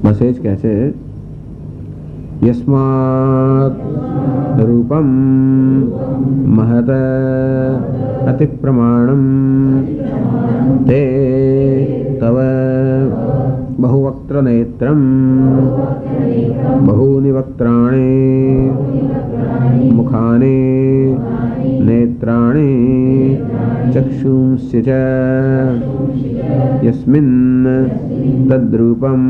બસ એ જ કહે છે યસ્માત રૂપમ મહત અતિ પ્રમાણમ તે તવ બહુવક્ત્ર નેત્રમ બહૂનિ વક્ત્રાણિ મુખાનિ નેત્રાણિ ચક્ષુંસ્ય ચ યસ્મિન તદ્રૂપમ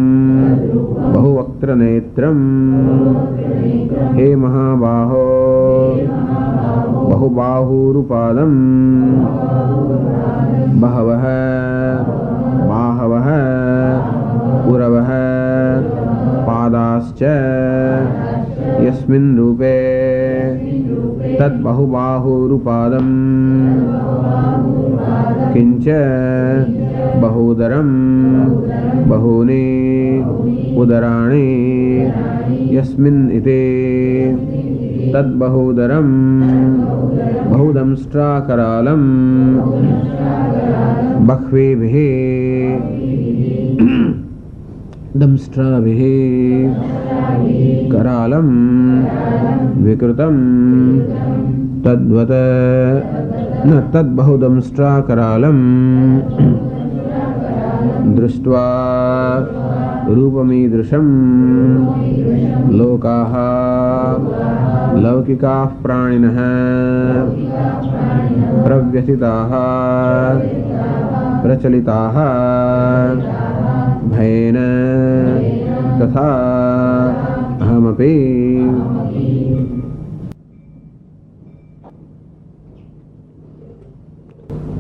બહુવક્ત્ર નેત્રમ હે મહાબાહો बहुबाहुरुपादं बहवः बाहवः उरवः पादाश्च यस्मिन् रूपे तद्बहुबाहुरुपादं किञ्च बहुदरं बहूनि उदराणि यस्मिन् इति तद्बहुदरं बहुदंष्ट्राकरालं बह्वीभिः दंष्ट्राभिः करालं विकृतं तद्वत् न तद्बहुदंष्ट्राकरालं दृष्ट्वा रूपमीदृशं लोकाः लौकिकाः प्राणिनः प्रव्यथिताः प्रचलिताः भयेन तथा अहमपि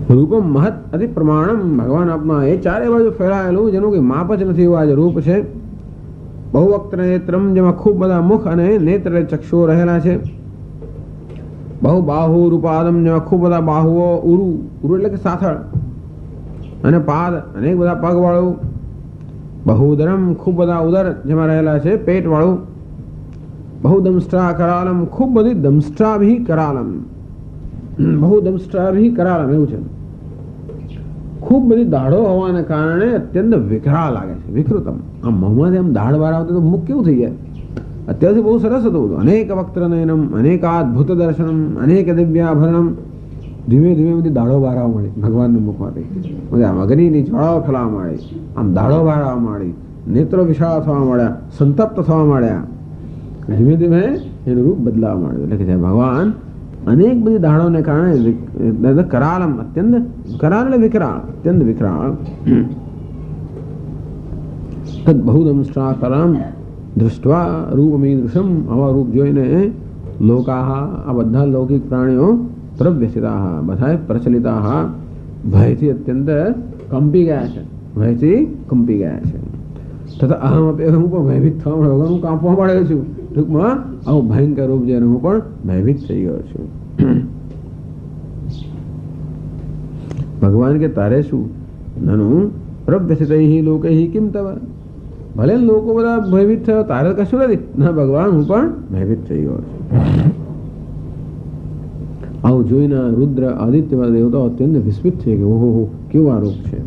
रूपम महत अति प्रमाणम भगवान अपना ये चारे बाजू फैलाયેલું જેનું કે માપ જ નથી એવું આ જે રૂપ છે બહુવક્ત્ર નેત્રમ જેમાં ખૂબ બધા મુખ અને નેત્ર ચક્ષુઓ રહેલા છે બહુબાહુ રૂપાદમ જેમાં ખૂબ બધા બાહુઓ ઉરુ ઉરુ એટલે કે સાથળ અને પાદ અનેક બધા પગ વાળું બહુદરમ ખૂબ બધા ઉદર જેમાં રહેલા છે પેટ વાળું બહુદંષ્ટ્રા કરાલમ ખૂબ બધી દંષ્ટ્રાભી કરાલમ બહુદંષ્ટ્રાભી કરાલમ એવું છે ખૂબ બધી દાઢો હોવાને કારણે અત્યંત વિકરાળ લાગે છે વિકૃતમ આમ મોંમાંથી આમ દાઢ બહાર આવતી તો મુખ કેવું થઈ જાય અત્યારથી બહુ સરસ હતું બધું અનેક વક્ત્ર નયનમ અનેકાદ્ભુત દર્શનમ અનેક દિવ્યાભરણમ ધીમે ધીમે બધી દાઢો બહાર આવવા મળી ભગવાનના મુખમાંથી આમ અગ્નિની જ્વાળાઓ ફેલાવા માંડી આમ દાઢો બહાર આવવા માંડી નેત્રો વિશાળ થવા માંડ્યા સંતપ્ત થવા માંડ્યા ધીમે ધીમે એનું રૂપ બદલાવા માંડ્યું એટલે કે ભગવાન अनेक बड़ी दाढ़ों ने कारण करालम अत्यंत कराल विकराल अत्यंत विकराल तद बहुदंष्ट्राकरम दृष्ट्वा रूपमीदृशम आवा रूप જોઈને લોકાહ આ બધા લૌકિક પ્રાણીઓ પ્રવ્યથિતાહ બધાય પ્રચલિતાહ ભયથી અત્યંત કંપી ગયા છે ભયથી કંપી ગયા છે તથા અહમ અપી હું પણ ભયભીત થવા મળ્યો હું કાંપવા મળ્યો છું ટૂંકમાં આવું ભયંકર રૂપ જોઈને હું પણ ભયભીત થઈ ગયો છું ભગવાન કે તારે શું નનુ પ્રવ્યથિતૈ લોકૈ કિમ તવ ભલે લોકો બધા ભયભીત થયો તારે કશું નથી ના ભગવાન હું પણ ભયભીત થઈ ગયો છું આવું જોઈને રુદ્ર આદિત્ય દેવતાઓ અત્યંત વિસ્મિત થઈ ગયા ઓહો કેવું આ રૂપ છે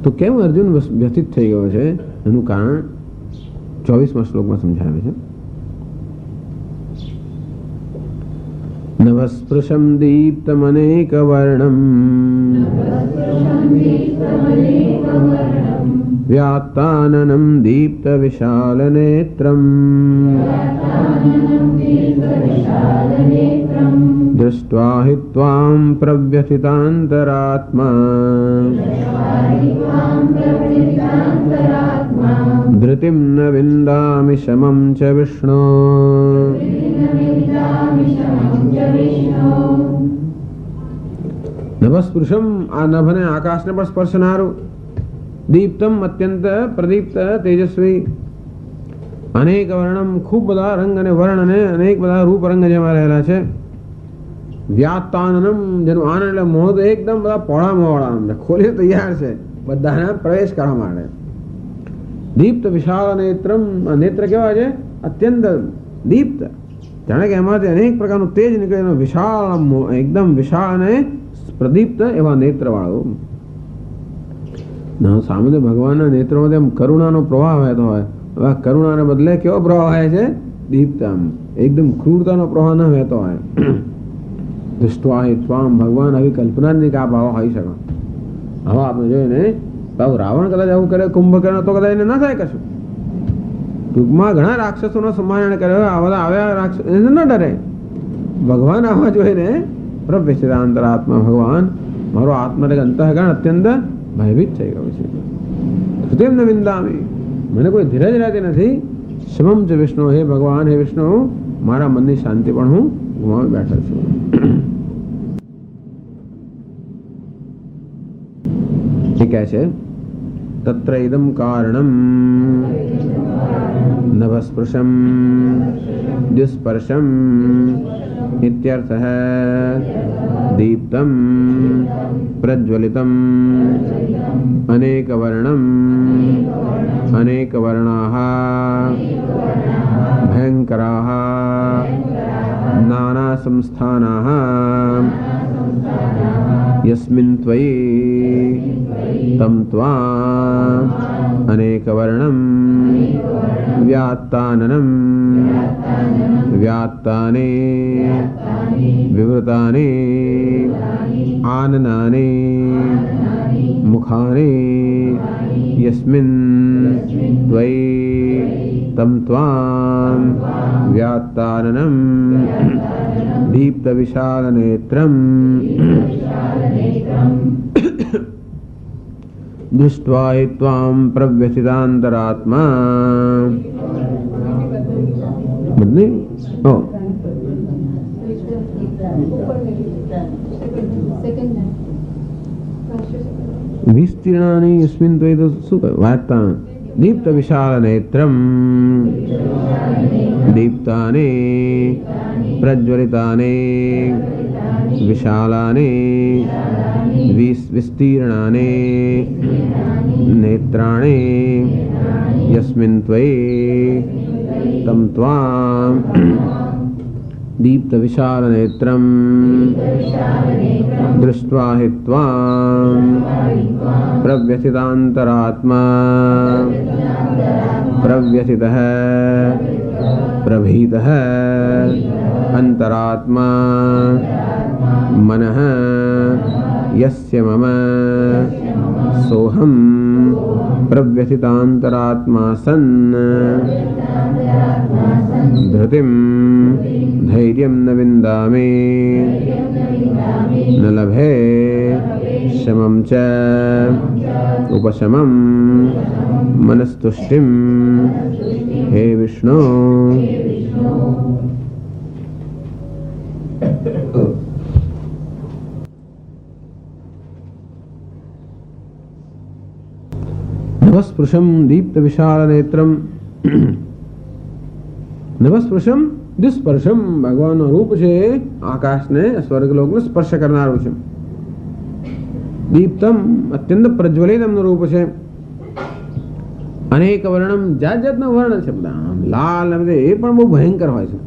તો કેમ અર્જુન વ્યથિત થઈ ગયો છે એનું કારણ 24મા શ્લોકમાં સમજાવે છે નવસ્પૃશમ દીપ્તમનેકવર્ણમ વ્યાત્તાનનમ દીપ્તવિશાલનેત્રમ દૃષ્ટ્વા हि त्वां प्रव्यथितान्तरात्मा धृतिं न विन्दामि शमं च विष्णो नभस्पृशम आ नभने आकाशने पर स्पर्शनारू दीप्तम अत्यंत प्रदीप्त तेजस्वी अनेक वर्णम खूब बधा रंग अने वर्ण अने अनेक बधा रूप रंग जेमा रहेला छे व्यात्ताननम जेनो आनंद એટલે મોહ તો એકદમ બધા પોળા મોળા ખોલી તૈયાર છે બધાને પ્રવેશ કરવા માટે દીપ્ત વિશાળ નેત્રમ નેત્ર કેવા છે અત્યંત દીપ્ત જાણે કે એમાંથી અનેક પ્રકારનું તેજ નીકળે વિશાળ એકદમ વિશાળ અને પ્રદીપ્ત એવા નેત્ર વાળું સામે ભગવાનના નેત્રોમાંથી આમ કરુણાનો પ્રવાહ વહેતો હોય. હવે આ કરુણાને બદલે કેવો પ્રવાહ વહે છે? દીપ્તમ, એકદમ ક્રૂરતાનો પ્રવાહ ન વહેતો હોય. દૃષ્ટવા હિ ત્વામ, ભગવાન આવી કલ્પના જ નહીં કે આ ભાવ હોઈ શકે. હવે આપણે જોઈએ ને, રાવણ કદાચ આવું કરે, કુંભકર્ણ, તો કદાચ એને ના થાય કશું. ટૂંકમાં ઘણા રાક્ષસોનો સંમાન કર્યો, આવા આવ્યા રાક્ષસ એને ન ડરે. ભગવાન આવા જોઈએ ને, પ્રવેશિતાંતરાત્મા, ભગવાન મારો આત્મા અંતઃકરણ અત્યંત ભયભીત થઈ ગયો છે. તેમ ન વિંદામી, મને કોઈ ધીરજ રહેતી નથી. શમમ ચ વિષ્ણુ, હે ભગવાન, હે વિષ્ણુ, મારા મનની શાંતિ પણ હું ગુમાવી બેઠો છું. એ કહે છે તત્ર ઇદમ કારણમ નભસ્પૃશમ દુસ્પર્શમ ઇત્યર્થઃ દીપ્તમ પ્રજ્વલિતમ અનેકવર્ણમ અનેકવર્ણાઃ ભયંકરાઃ નાના સંસ્થાનાઃ યસ્મિન ત્વયી તમ ત્વામ અનેકવર્ણમ વ્યાત્તાનનમ વ્યાત્તાને વિવૃતાને આનનાને મુખાને યસ્મિન ત્વયી તમ ત્વામ વ્યાત્તાનનમ દીપ્ત વિશાલ નેત્રમ દૃષ્ટ્વા હિ ત્વામ પ્રવ્યથિતાંતરાત્મા. વિસ્તીર્ણાની યસ્મિન ત્વયી, તો શું કહ્યું? વાર્તા દીપ્ત વિશાલ નેત્રમ દીપ્તાને પ્રજ્વલિતાને વિશાલાને વિસ્તીર્ણાને નેત્રાણે યસ્મિન ત્વયી તમ ત્વામ દીપ્ત વિશાલ નેત્રમ દૃષ્ટ્વા હિ ત્વામ પ્રવ્યથિતાંતરાત્મા પ્રવ્યથિતઃ પ્રભીતઃ અંતરાત્મા મનઃ યસ્ય મમ સોહમ પ્રવ્યથિતાંતરાત્મા સન્ન ધૃતિમ ધૈર્યમ ન વિંદામે ન લભે શમમ ચ ઉપશમમ મનસ્તુષ્ટિમ. હે વિષ્ણુ, નભસ્પૃશમ દીપ્ત વિશાળ નેત્રમ નભસ્પૃશમ દુસ્પર્શમ, ભગવાનનું રૂપ છે આકાશને સ્વર્ગલોકને સ્પર્શ કરનારું છે. દીપ્તમ, અત્યંત પ્રજ્વલિતમનું રૂપ છે. અનેક વર્ણમ, જાત જાતના વર્ણ છે બધા. લાલ ને એ પણ બહુ ભયંકર હોય છે.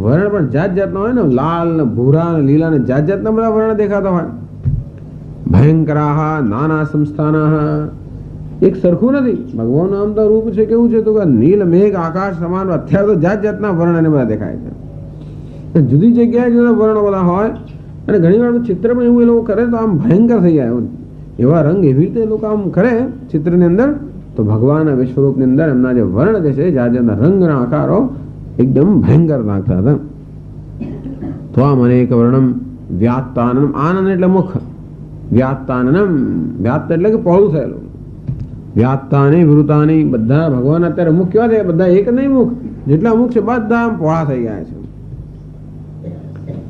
વર્ણ પણ જાત જાતના હોય ને, લાલ ને ભૂરા ને લીલા ને જાત જાતના બધા વર્ણ દેખાતા હોય. ભયંકરાહ નાના સંસ્થાનાહ, એક સરખું નથી. ભગવાનનું આમ તો રૂપ છે કેવું છે તો કે નીલ મેઘ આકાશ સમાન. અત્યારે તો જાત જાતના વર્ણ એને બધા દેખાય છે. જુદી જગ્યાએ જુદા વર્ણો બધા હોય. અને ઘણી વાર ચિત્ર પણ એવું એ લોકો કરે તો આમ ભયંકર થઈ જાય. એવા રંગ એવી રીતે એ લોકો આમ કરે ચિત્રની અંદર, તો ભગવાનના વિશ્વરૂપની અંદર એમના જે વર્ણ જે છે જાત જાતના રંગના આકારો એકદમ ભયંકર લાગતા હતા. ત્વામ અનેક વર્ણમ વ્યાત્તાનનમ, આનંદ એટલે મુખ, વ્યાત્તાનનમ, વ્યાત્ત એટલે કે પહોળું થયેલું. વ્યાત્તાને વિવૃતાને, બધા ભગવાન અત્યારે મુખ કેવા છે? બધા એક નહીં મુખ, જેટલા મુખ છે બધા આમ પહોળા થઈ ગયા છે.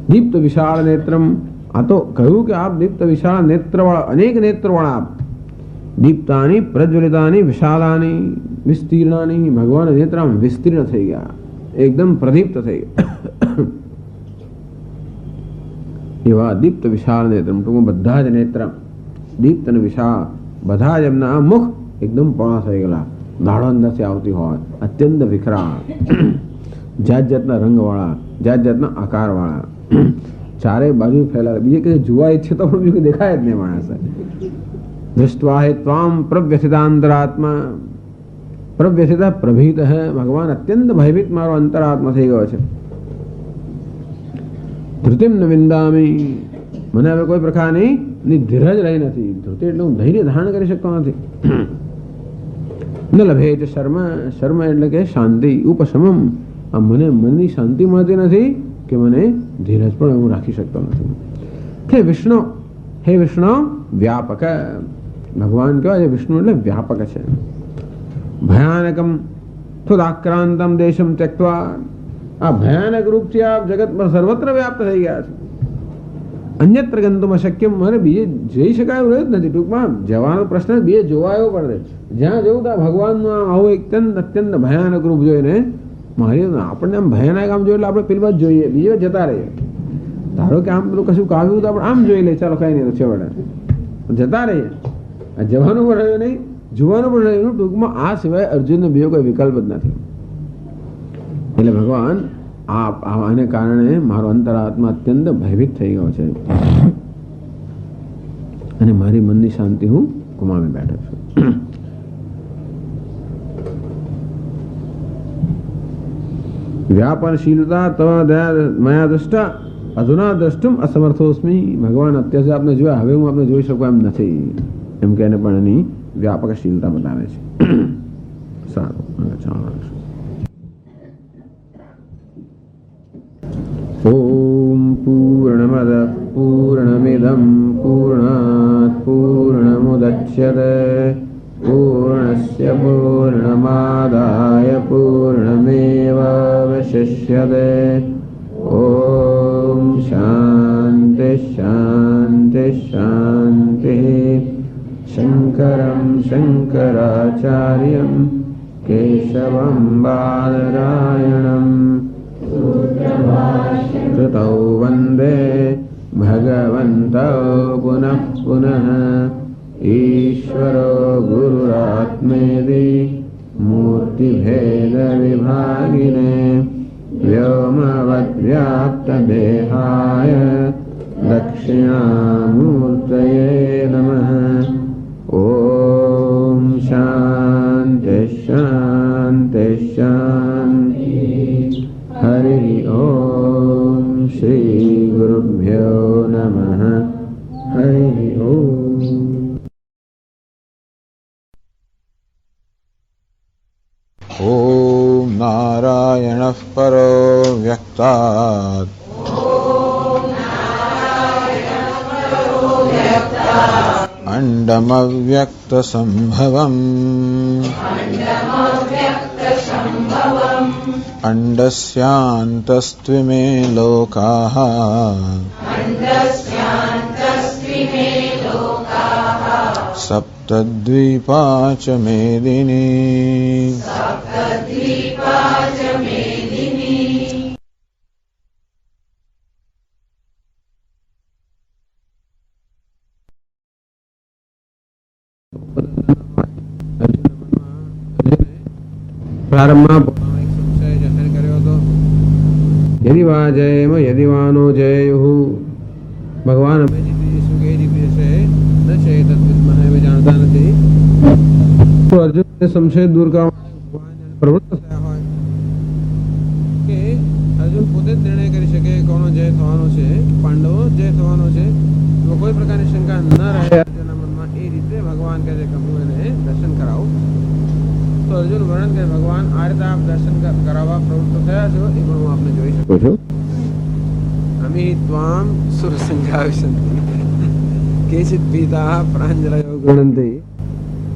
દીપ્ત વિશાળ નેત્રમ, આ તો કહ્યું કે આપ દીપ્ત વિશાળ નેત્રવાળા, અનેક નેત્રવાળા આપ. દીપ્તાની પ્રજ્વલિતાની વિશાલાની વિસ્તીર્ણાની, ભગવાન નેત્ર આમ વિસ્તીર્ણ થઈ ગયા, એકદમ પ્રદીપ્ત થઈ ગયા. એવા દીપ્ત વિશાળ નેત્રમ, ટૂંકમાં બધા જ નેત્ર દીપ્ત અને વિશાળ, બધા જ એમના મુખ એકદમ પહોળા થઈ ગયેલા, દાડો અંદરથી આવતી હોય, અત્યંત વિકરાળ, જાત જાતના રંગવાળા, જાત જાતના આકારવાળા, ચારે બાજુ ફેલાયેલા. બીજે કઈ જોવા ઈચ્છે તો પણ બીજું દેખાય જ નહીં માણસ. दृष्ट्वा हि त्वां प्रव्यथितांतरात्मा, प्रव्यथित प्रभीत है, भगवान અત્યંત ભયભીત મારો અંતરાત્મા થઈ ગયો છે. ધૃતિમ ન વિંદામી, મને હવે કોઈ પ્રકારની ધીરજ રહી નથી. ધૃતિ એટલે હું ધૈર્ય ધારણ કરી શકતો નથી. ન લભે છે શર્મ, શર્મ એટલે કે શાંતિ. ઉપશમમ, આ મને મનની શાંતિ મળતી નથી કે મને ધીરજ પણ હું રાખી શકતો નથી. હે વિષ્ણુ, હે વિષ્ણુ વ્યાપક, ભગવાન કહેવાય છે વિષ્ણુ એટલે વ્યાપક છે. ભયાનકમ ત્વદાક્રાંતમ દેશમ ત્યક્ત્વા, આ ભયાનક રૂપથી આપ જગતમાં સર્વત્ર વ્યાપ્ત થઈ ગયા છે. અન્યત્ર ગંતુમ અશક્યમ, મારે બીજે જઈ શકાય એવું રહ્યું જ નથી. ટૂંકમાં જવાનો પ્રશ્ન બીજે જોવાયો પડે. જ્યાં જવું ત્યાં ભગવાનનું આવું અત્યંત ભયાનક રૂપ જોઈને મારી આપણને આમ ભયાનક આમ જોઈએ એટલે આપણે પેલી બાજુ જોઈએ, બીજી વાર જતા રહીએ. ધારો કે આમ પેલું કશું કાવ્યું તો આપણે આમ જોઈ લઈએ, ચાલો કઈ નહીં છેવડે જતા રહીએ. આ જવાનું પણ રહ્યું નહીં, જોવાનું પણ રહ્યું. ટૂંકમાં આ સિવાય અર્જુનને બીજો કોઈ વિકલ્પ જ નથી. એટલે ભગવાન આને કારણે મારો અંતરાત્મા અત્યંત ભયભીત થઈ ગયો છે અને મારી મનની શાંતિ હું ગુમાવી બેઠો છું. વ્યાપનશીલતા તવ મયા દૃષ્ટા અધુના દ્રષ્ટુમ અસમર્થોસ્મી, ભગવાન અત્યાર આપને જોયા, હવે હું આપને જોઈ શકું એમ નથી, એમ કે એને પણ એની વ્યાપકશીલતા બતાવે છે. સારું, ઓમ પૂર્ણમદ પૂર્ણમિદં પૂર્ણાત પૂર્ણમુદચ્યતે પૂર્ણસ્ય પૂર્ણમાદાય પૂર્ણમેવાવશિષ્યતે. ઓમ શાંતિ શાંતિ શાંતિ. શંકરં શંકરાચાર્યં કેશવં બાદરાયણં કૃતૌ વંદે ભગવन्तૌ પુનઃ પુનઃ. ઈશ્વરો ગુરુરાત્મેતિ મૂર્તિભેદવિભાગિને વ્યોમવદ્વ્યાપ્તદેહાય દક્ષિણામૂર્તયે નમઃ. ઓમ શાંતિ શાંતિ શાંતિ. હરિ ઓમ શ્રી ગુરુભ્યો નમઃ. હરિ ઓમ. ઓમ નારાયણઃ પરો વ્યક્તાત અંડમવ્યક્તસંભવम् અંડસ્યાन्तસ્ત્વિમે લોકાઃ સપ્તદ્વીપા ચ મેદિની. પ્રારંભમાં પોતાનો એક સંશય જાહેર કર્યો હતો. યદિ વા જયેમ યદિ વા નો જયેયુઃ, ભગવાન અમે જીતી જઈશું કે જીતી જશે ન છે તદ્વિદ્મઃ, અમે જાણતા નથી. તો અર્જુનને સંશય દૂર કરવા માટે ભગવાન પ્રવૃત્ત થયા હોય કે અર્જુન પોતે જ નિર્ણય કરી શકે કોનો જય થવાનો છે, પાંડવો જય થવાનો છે, તો કોઈ પ્રકારની શંકા ન રહે અર્જુનના મનમાં. એ રીતે ભગવાન કહે છે કે હું એને દર્શન કરાવું. તો અર્જુન વર્ણન કરે ભગવાન આ રીતે આપ દર્શન કરાવવા પ્રવૃત્ત થયા છો, એ પણ હું આપને જોઈ શકું છું. અમી ત્વામ સુરસંઘાવિશંતિ કેચિત ભીતા પ્રાંજલયો ગણંતિ.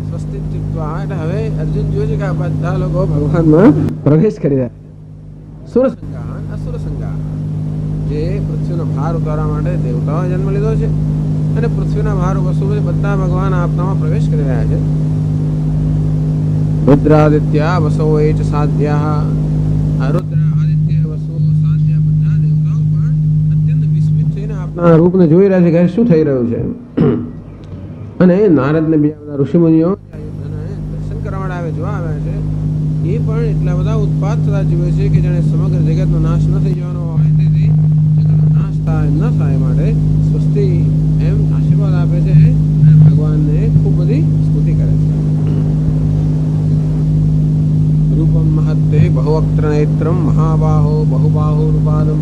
સ્વસ્તિક ચિત્વા, એટલે હવે અર્જુન જોયું છે કે આ બધા લોકો ભગવાનમાં પ્રવેશ કરી રહ્યા. સુરસંઘા અસુરસંઘા, જે પૃથ્વીનો ભાર ઉતારવા માટે દેવતાઓ જન્મ લીધો છે અને પૃથ્વીના ભાર વસુ બધા ભગવાન આપનામાં પ્રવેશ કરી રહ્યા છે. રુદ્રાદિત્યા વસો એચ સાધ્યા, રુદ્ર આદિત્ય વસો સાધ્યા બધા દેવતાઓ પણ અત્યંત વિસ્મિત થઈને આપના રૂપને જોઈ રહ્યા છે કે શું થઈ રહ્યું છે. અને નારદ ને બીજા બધા ઋષિમુનિઓ દર્શન કરવા માટે આવે, જોવા આવ્યા છે, એ પણ એટલા બધા ઉત્પાદ થતા જીવે છે કે જેને સમગ્ર જગતનો નાશ ન થઈ જવાનો હોય, તેથી જગતનો નાશ થાય ન થાય માટે સ્વસ્તિ એમ આશીર્વાદ આપે છે અને ભગવાનને ખૂબ बहुवक्त्र नेत्रम महाबाहो बहुबाहुरुपादम।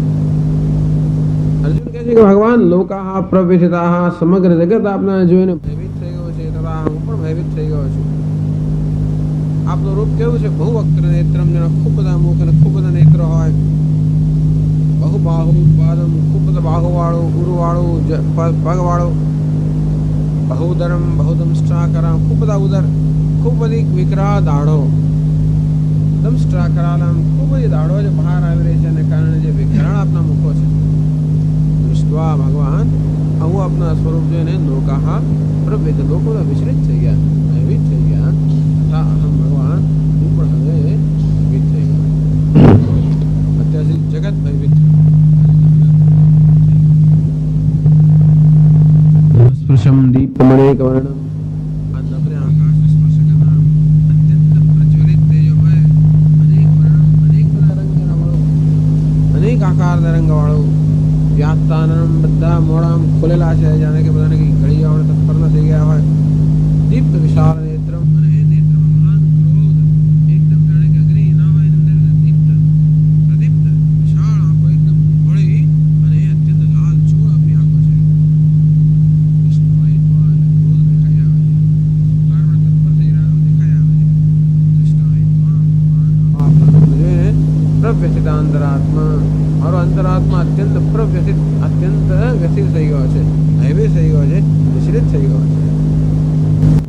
अर्जुन કહે છે કે ભગવાન લોકાહ પ્રવ્યથિતાહ, સમગ્ર જગત આપના જોઈને ભયભીત થઈ ગયો છે તથા હું પણ ભયભીત થઈ ગયો છું. આપનું રૂપ કેવું છે? બહુવક્ત્ર નેત્રમ, જેના ખૂબ બધા મુખ અને ખૂબ બધા નેત્ર હોય. બહુબાહુરુપાદમ, ખૂબ બધા બાહુવાળું, ઉરુવાળું, પગવાળું. બહુદરમ બહુદંષ્ટ્રાકરામ, ખૂબ બધા ઉદર, ખૂબ બધી વિકરાળ દાઢો. દંષ્ટ્રાકરાલમ, ખૂબ બધી દાઢો જે બહાર આવી રહી છે અને કારણે જે વિકરાળ આપના મુખો છે. દૃષ્ટવા ભગવાન આવું આપના સ્વરૂપ જોઈને લોકાહ પ્રવ્યથ, લોકો વિચલિત થઈ ગયા, ભયભીત થઈ ગયા. તથા અહમ ભગવાન, હું પણ હવે ભયભીત થઈ ગયો. અત્યારથી જગત ભયભીત સ્પૃશમ દીપ્તમણેક વર્ણમ, આ નભને આકાશ સ્પર્શ કરનાર અત્યંત પ્રજ્વલિત તેજોમય, અનેક વર્ણ, અનેક બધા રંગના વાળો, અનેક આકારના રંગ વાળો. વ્યાત્તાનમ, બધા મોઢામ ખોલેલા છે, જાણે કે બધાને કઈ ઘડી જવાને તત્પર ન થઈ ગયા હોય. દીપ્ત વિશાળ નેત્રમ, અને એ નેત્રમાં મહાન ક્રોધ, એકદમ જાણે કે અગ્નિ ના હોય અંદર દીપ્ત પ્રદીપ્ત વિશાળ આંખો, એકદમ વળી અને એ અત્યંત લાલ ચોળ આપણી આંખો છે. અંતરાત્મા, મારો અંતરાત્મા અત્યંત પ્રવ્યથિત, અત્યંત વ્યથિત થઈ ગયો છે, ભયભીત થઈ ગયો છે, વિચલિત થઈ ગયો છે.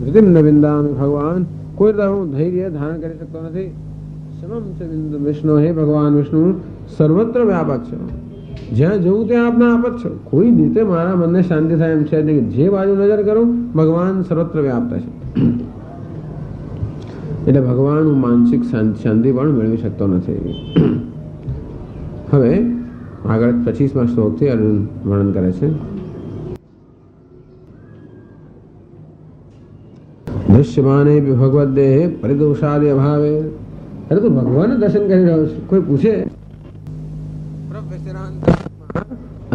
ધૃતિમ ન વિંદામિ ભગવાન, કોઈ હું ધૈર્ય ધારણ કરી શકતો નથી. સમમ છે વિષ્ણુ, હે ભગવાન વિષ્ણુ સર્વત્ર વ્યાપક છો, જ્યાં જવું ત્યાં આપના આપ જ છો. કોઈ રીતે મારા મનને શાંતિ થાય એમ છે નહીં. જે બાજુ નજર કરું ભગવાન સર્વત્ર વ્યાપ્ત છે. એટલે ભગવાન હું માનસિક શાંતિ પણ મેળવી શકતો નથી. હવે આગળ 25મા શ્લોકથી અર્જુન વર્ણન કરે છે. દૃશ્યમાને ભગવદ દેહે પરિદોષાદિ અભાવે. અરે તું ભગવાન દર્શન કરી રહ્યો છે, કોઈ પૂછે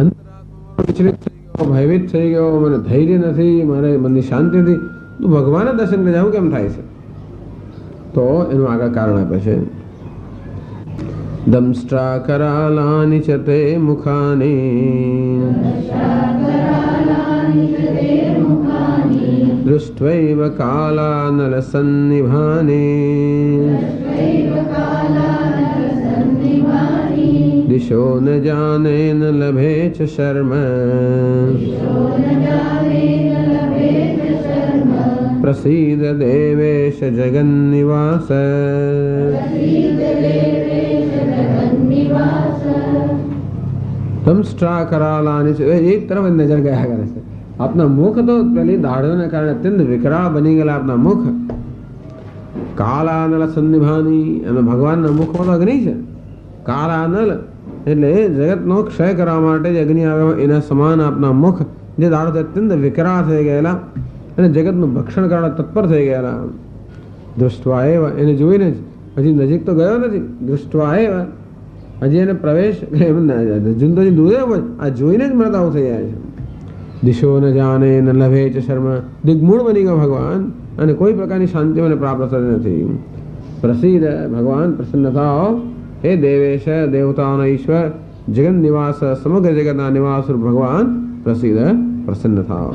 અંતરાત્મા વિચલિત થઈ ગયો, ભયભીત થઈ ગયો, મને ધૈર્ય નથી, મારે મનની શાંતિ નથી, તું ભગવાન દર્શન કરી આવું કેમ થાય છે? તો એનું આગળ કારણ આપે છે. દંષ્ટ્રા કરાલાનિ ચ તે મુખાની દૃષ્ટ્વૈવ કાલાનલ સન્નિભાની દિશો ન જાને ન લભે ચ શર્મ પ્રસીદ દેવેશ જગન્નિવાસ. દંષ્ટ્રા કરાલાની છે, એક તરફ નજર ગયા કરે છે. આપના મુખ તો પેલી દાઢોને કારણે અત્યંત વિકરાળ બની ગયેલા આપના મુખ. કાલાનલ સન્નિભાની, અને ભગવાનના મુખમાં તો અગ્નિ છે. કાલાનલ એટલે જગતનો ક્ષય કરવા માટે જે અગ્નિ આવ્યો એના સમાન આપના મુખ, જે દાઢો અત્યંત વિકરાળ થઈ ગયેલા અને જગતનું ભક્ષણ કરવા તત્પર થઈ ગયેલા. દૃષ્ટવા એવ, એને જોઈને જ, હજી નજીક તો ગયો નથી. દૃષ્ટવા એવ, હજી એને પ્રવેશ જુંદોજી દૂરે હોય, આ જોઈને જ મરતા આવું થઈ જાય છે. દિશો ન જાને ન લભે ચ શર્મ, દિગ્મૂળ બની ગયો ભગવાન અને કોઈ પ્રકારની શાંતિ મને પ્રાપ્ત થતી નથી. પ્રસિદ્ધ ભગવાન, પ્રસન્ન થાઓ, હે દેવેશ, દેવતાઓના ઈશ્વર, જગન નિવાસ, સમગ્ર જગતના નિવાસ ભગવાન પ્રસિદ્ધ, પ્રસન્ન થાઓ.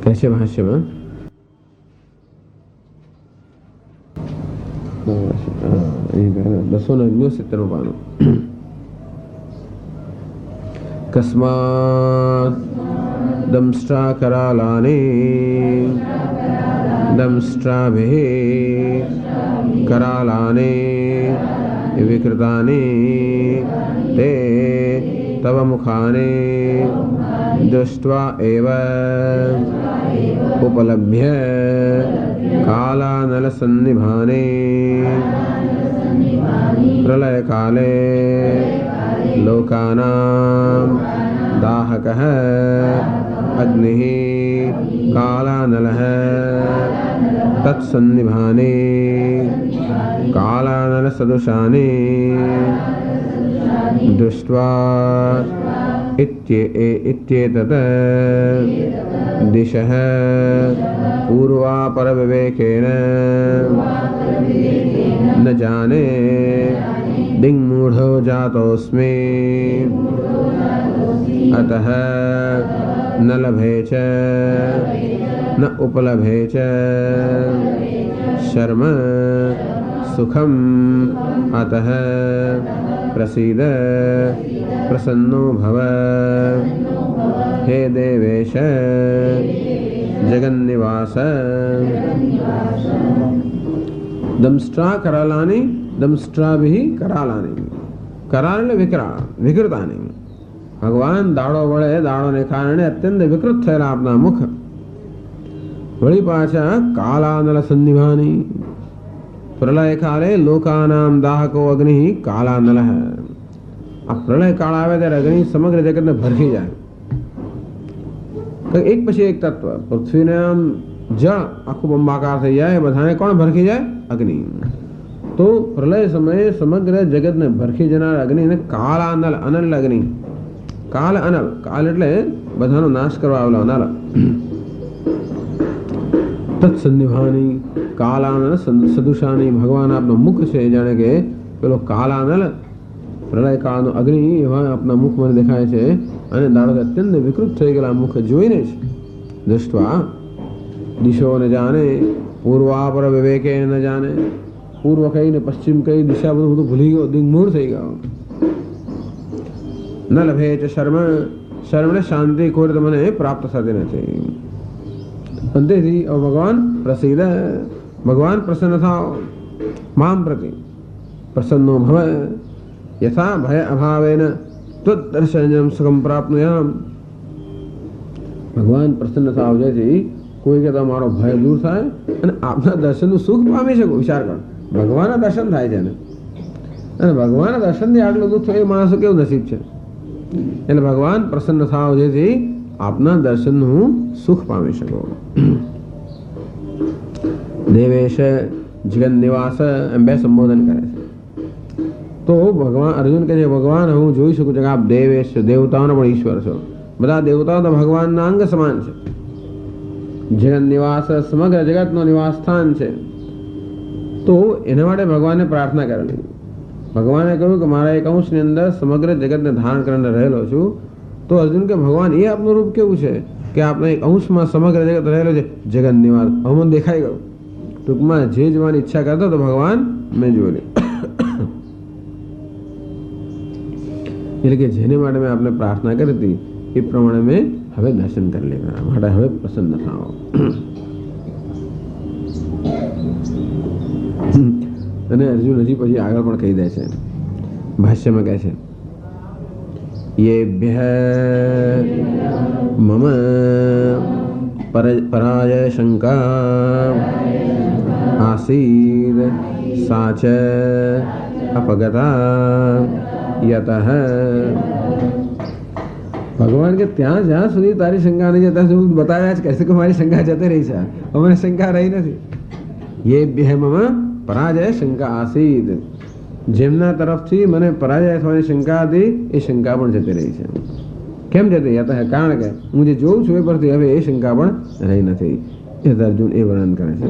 કહે છે ભાષ્યમાં, 269 પાનું. કસ્માત દંષ્ટ્રા કરાલાને દંષ્ટ્રાભિ કરાલાને વિકૃતાને તે તવ મુખાને દૃષ્ટ્વા એવ ઉપલભ્ય કાલાનલ સન્નિભાને પ્રલય કાલે લોકાનામ દાહકઃ અગ્નિઃ કાલાનલઃ તત્સન્નિભાને કાલાનલ સદૃશાને દૃષ્ટ્વા ઇત્યેતત દિશઃ પૂર્વા पर विवेकेन न जाने दिङ्मूढो जातोऽस्मि अतः न लभे च न उपलभे च शर्म सुखम अतः प्रसीद प्रसन्नो भव हे देवेश जगन्निवास। दंष्ट्रा करालानि दंष्ट्राभिः करालानि कराल विकृतानि। भगवान दाड़ो वळे दाड़ोने कारणे अत्यंत विकृत थયેલા આપના મુખ વળી પાછા કાલાનલ સન્નિભાની પ્રલય કાલે લોકાનામ દાહકો અગ્નિ કાલાનલ. આ પ્રલય કાળ આવે ત્યારે અગ્નિ સમગ્ર જગતને ભરખી જાય. તો એક પછી એક તત્વ પૃથ્વીને આમ જળ આખું બંબાકાર થઈ જાય, બધાને કોણ ભરખી જાય? અગ્નિ. તો પ્રલય સમયે સમગ્ર જગતને ભરખી જનાર અગ્નિને કાલાનલ અનલ અગ્નિ. કાલ અનલ, કાલ એટલે બધાનો નાશ કરવા આવેલો અનલ. તત્સન્નિભાની કાલાનલ સદુષાની. ભગવાન આપનો મુખ છે જાણે કે પેલો કાલાનલ પ્રલય કાળનો અગ્નિ એવા આપના મુખ મને દેખાય છે. અને દાડો અત્યંત વિકૃત થઈ ગયેલા મુખ જોઈને જ દૃષ્ટવા દિશો ન જાણે પૂર્વાપર વિવેકે ન જાણે. પૂર્વ કઈ ને પશ્ચિમ કઈ દિશા બધું ભૂલી ગયો, દિગ્મૂળ થઈ ગયો. ન લભે ચ શર્મ, શર્મને શાંતિ કોઈ મને પ્રાપ્ત થતી નથી. અંતેથી ભગવાન પ્રસિદ્ધ, ભગવાન પ્રસન્ન થાઓ મામ પ્રતિ પ્રસન્નો ભવ યથા ભય અભાવેન ત્વદર્શનમ સુખમ પ્રાપ્નુયામ. ભગવાન પ્રસન્ન થાવ જેથી કોઈ કે તમારો ભય દૂર થાય અને આપના દર્શનનું સુખ પામી શકો. વિચાર કરો, ભગવાનના દર્શન થાય છે ને, અને ભગવાનના દર્શનથી આટલું દુઃખ થાય એ માણસો કેવું નસીબ છે. એટલે ભગવાન પ્રસન્ન થાવ જેથી આપના દર્શનનું સુખ પામી શકો. દેવેશ જગન નિવાસ એમ બે સંબોધન કરે છે. તો ભગવાન અર્જુન કહે છે ભગવાન હું જોઈ શકું છું કે આપ દેવેશ છો, દેવતાઓનો પણ ઈશ્વર છો. બધા દેવતાઓ તો ભગવાનના અંગ સમાન છે. જગન નિવાસ સમગ્ર જગતનો નિવાસ સ્થાન છે. તો એના માટે ભગવાનને પ્રાર્થના કરેલી. ભગવાને કહ્યું કે મારા એક અંશની અંદર સમગ્ર જગતને ધારણ કરીને રહેલો છું. તો અર્જુન કે ભગવાન એ આપનું રૂપ કેવું છે કે આપના એક અંશમાં સમગ્ર જગત રહેલો છે? જગન નિવાસ. હવે મને દેખાઈ ગયું. ટૂંકમાં જે જોવાની ઈચ્છા કરતો તો ભગવાન મેં જોઈ લી. એટલે કે જેને માટે મેં આપને પ્રાર્થના કરી હતી એ પ્રમાણે મેં હવે દર્શન કરી લેવા માટે હવે પ્રસન્ન થાઓ. અને અર્જુન હજી પછી આગળ પણ કહી દે છે, ભાષ્યમાં કહે છે યેભ્યઃ મમ પરાજય શંકા આસીદ સાચ અપગતા યતઃ. ભગવાન કે ત્યાં જ્યાં સુધી તારી શંકા નહીં જતા સુધી બતાવ્યા જ કહેશે કે મારી શંકા જતી રહી છે, અમને શંકા રહી નથી. યેભ્યઃ મમ પરાજય શંકા આસીદ. જેમના તરફથી મને પરાજય થવાની શંકા હતી એ શંકા પણ જતી રહી છે. કેમ જતી? યતઃ, કારણ કે હું જે જોઉં છું એ પરથી હવે એ શંકા પણ રહી નથી. એ અર્જુન એ વર્ણન કરે છે.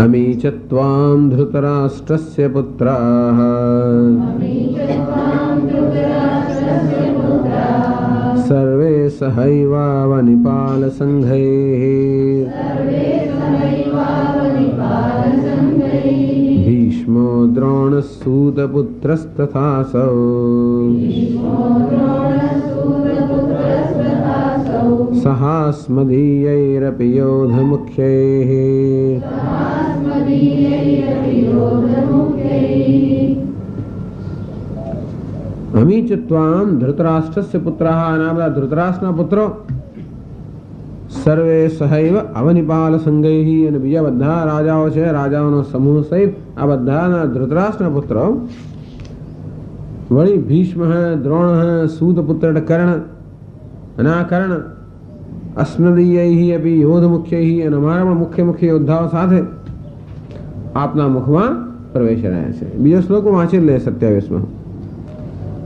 અમી ચ ત્વામ ધૃતરાષ્ટ્રસ્ય પુત્રાઃ સર્વે સહૈવાવનિપાલ સંઘૈઃ ભીષ્મો દ્રોણસૂતપુત્રસ્તથાસૌ સહાસ્મદીયૈરપि યોધમુખ્યૈઃ અમી ચ ત્વામ ધૃતરાષ્ટ્રસ્ય પુત્રાઃ. આ બધા ધૃતરાષ્ટ્રના પુત્રો સર્વે સહૈવ અવનિપાલ સંઘૈઃ. અને બીજા બધા રાજાઓ છે, રાજાઓનો સમૂહ સહિત આ બધાના ધૃતરાષ્ટ્રના પુત્રો. વળી ભીષ્મ, દ્રોણ, સૂતપુત્ર કર્ણ, અને આ કર્ણ અસ્મદીયૈઃ અપી યોધમુખ્યૈઃ. અને અમારા પણ મુખ્ય મુખ્ય યોદ્ધાઓ સાથે આપના મુખમાં પ્રવેશ રહ્યા છે. બીજો શ્લોક વાંચી લે 27માં.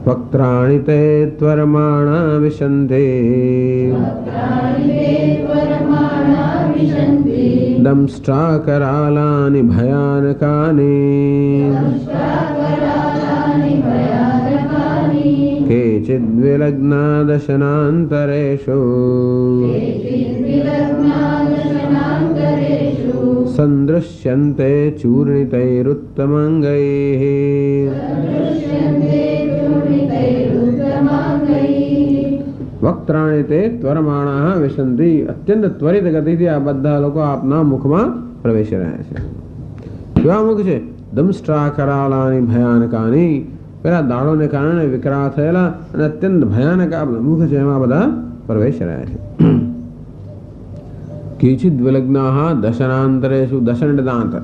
वक्त्राणि ते त्वरमाणा विशन्ते दंष्ट्राकरालानि भयानकानि केचिद्विलग्ना दशनान्तरेषु सन्दृश्यन्ते चूर्णितैरुत्तमाङ्गैः वक्त्राणि ते त्वरमाणाः विशन्ति અત્યંત ત્વરિત ગતિથી આ બધા લોકો આપના મુખમાં પ્રવેશી રહ્યા છે. કેવા મુખ છે? દંષ્ટ્રાકરાલાની ભયાનકાની, પેલા દાળોને કારણે વિકરાળ થયેલા અને અત્યંત ભયાનક આપના મુખ છે, એમાં બધા પ્રવેશી રહ્યા છે. કેચિદ વિલગ્નાઃ દશનાંતરેષુ, દશન દાંત,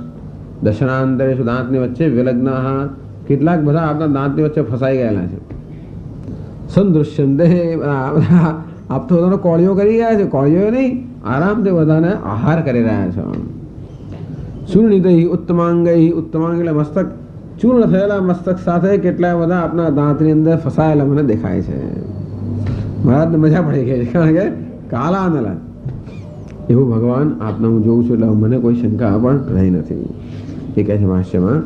દશનાંતરેષુ દાંતની વચ્ચે, વિલગ્નાઃ કેટલાક બધા આપણા દાંતની વચ્ચે ફસાઈ ગયેલા છે. સંદૃશ્યંતે, આપ તો બધાનો કોળીઓ કરી રહ્યા છે, કોળીઓ નહીં, આરામથી બધાને આહાર કરી રહ્યા છો. ચૂર્ણિતૈ ઉત્તમાંગૈ, ઉત્તમાંગ એટલે મસ્તક, ચૂર્ણ થયેલા મસ્તક સાથે કેટલા બધા આપણા દાંતની અંદર ફસાયેલા મને દેખાય છે. મહારાજને મજા પડી ગઈ છે, કારણ કે કાલા આંધળા એવું ભગવાન આપને હું જોઉં છું એટલે મને કોઈ શંકા પણ રહી નથી. એ કહે છે ભાષ્યમાં,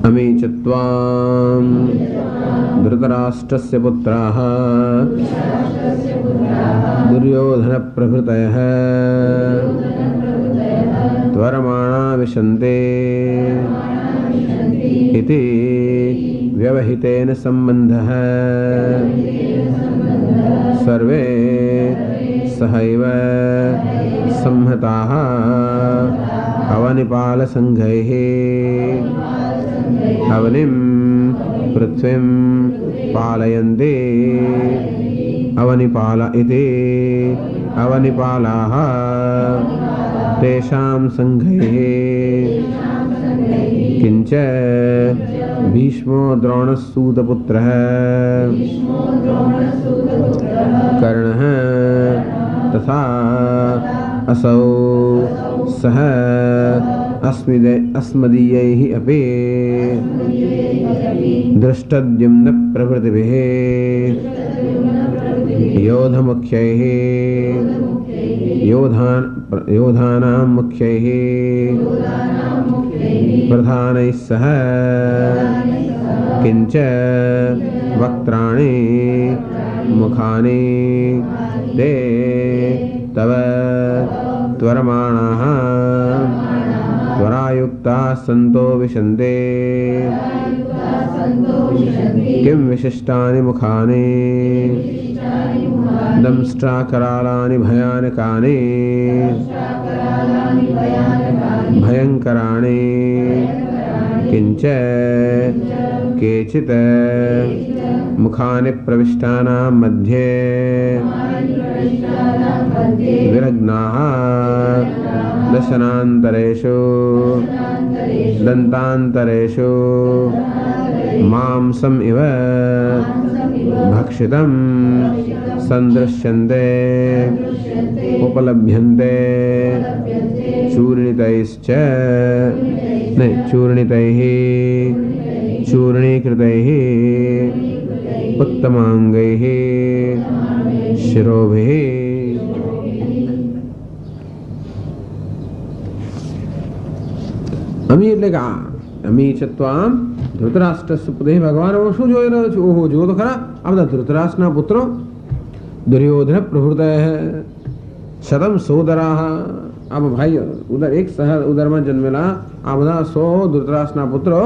अमी च त्वां धृतराष्ट्रस्य पुत्राः दुर्योधनप्रभृतयः त्वरमाणा विशन्ते इति व्यवहितेन सम्बन्धः सर्वे सहैव संहताः अवनिपालसङ्घैः अवनिं पृथ्वीं पालयन्ते अवनिपाल इति अवनिपालाः तेषां संघैः किञ्च भीष्मो द्रोणसूतपुत्रः कर्णः तथा असौ सह अस्मदीयैः अपि दृष्टद्युम्न प्रभृतिभिः योधमुख्यैः योधानां मुख्यैः प्रधानैः सह किञ्च वक्त्राणि मुखानि ते तव त्वरमाणाः त्वरायुक्ताः सन्तो विशन्ते किं विशिष्टानि मुखानि दंष्ट्राकरालानि भयानकानि भयङ्कराणि किञ्च केचित् मुखानि प्रविष्टानां मध्ये विलग्नाः दशनान्तरेषु दन्तान्तरेषु मांसम् इव भक्षितं सन्दृश्यन्ते उपलभ्यन्ते चूर्णितैश्च चूर्णितैः चूर्णीकृतैः उत्तमाङ्गैः शिरोभिः અમી એટલે કે અમી ચત્વામ ધૃતરાષ્ટ્ર સુપદે ભગવાન શું જોઈ રહ્યો છું? ઓહો, જુઓ તો ખરા, આ બધા ધૃતરાષ્ટ્રના પુત્રો દુર્યોધન પ્રવૃત્તય શતમ સોદરાહ, આ ભાઈઓ ઉદર એક સહ ઉદરમાં જન્મેલા આ બધા 100 ધૃતરાષ્ટ્રના પુત્રો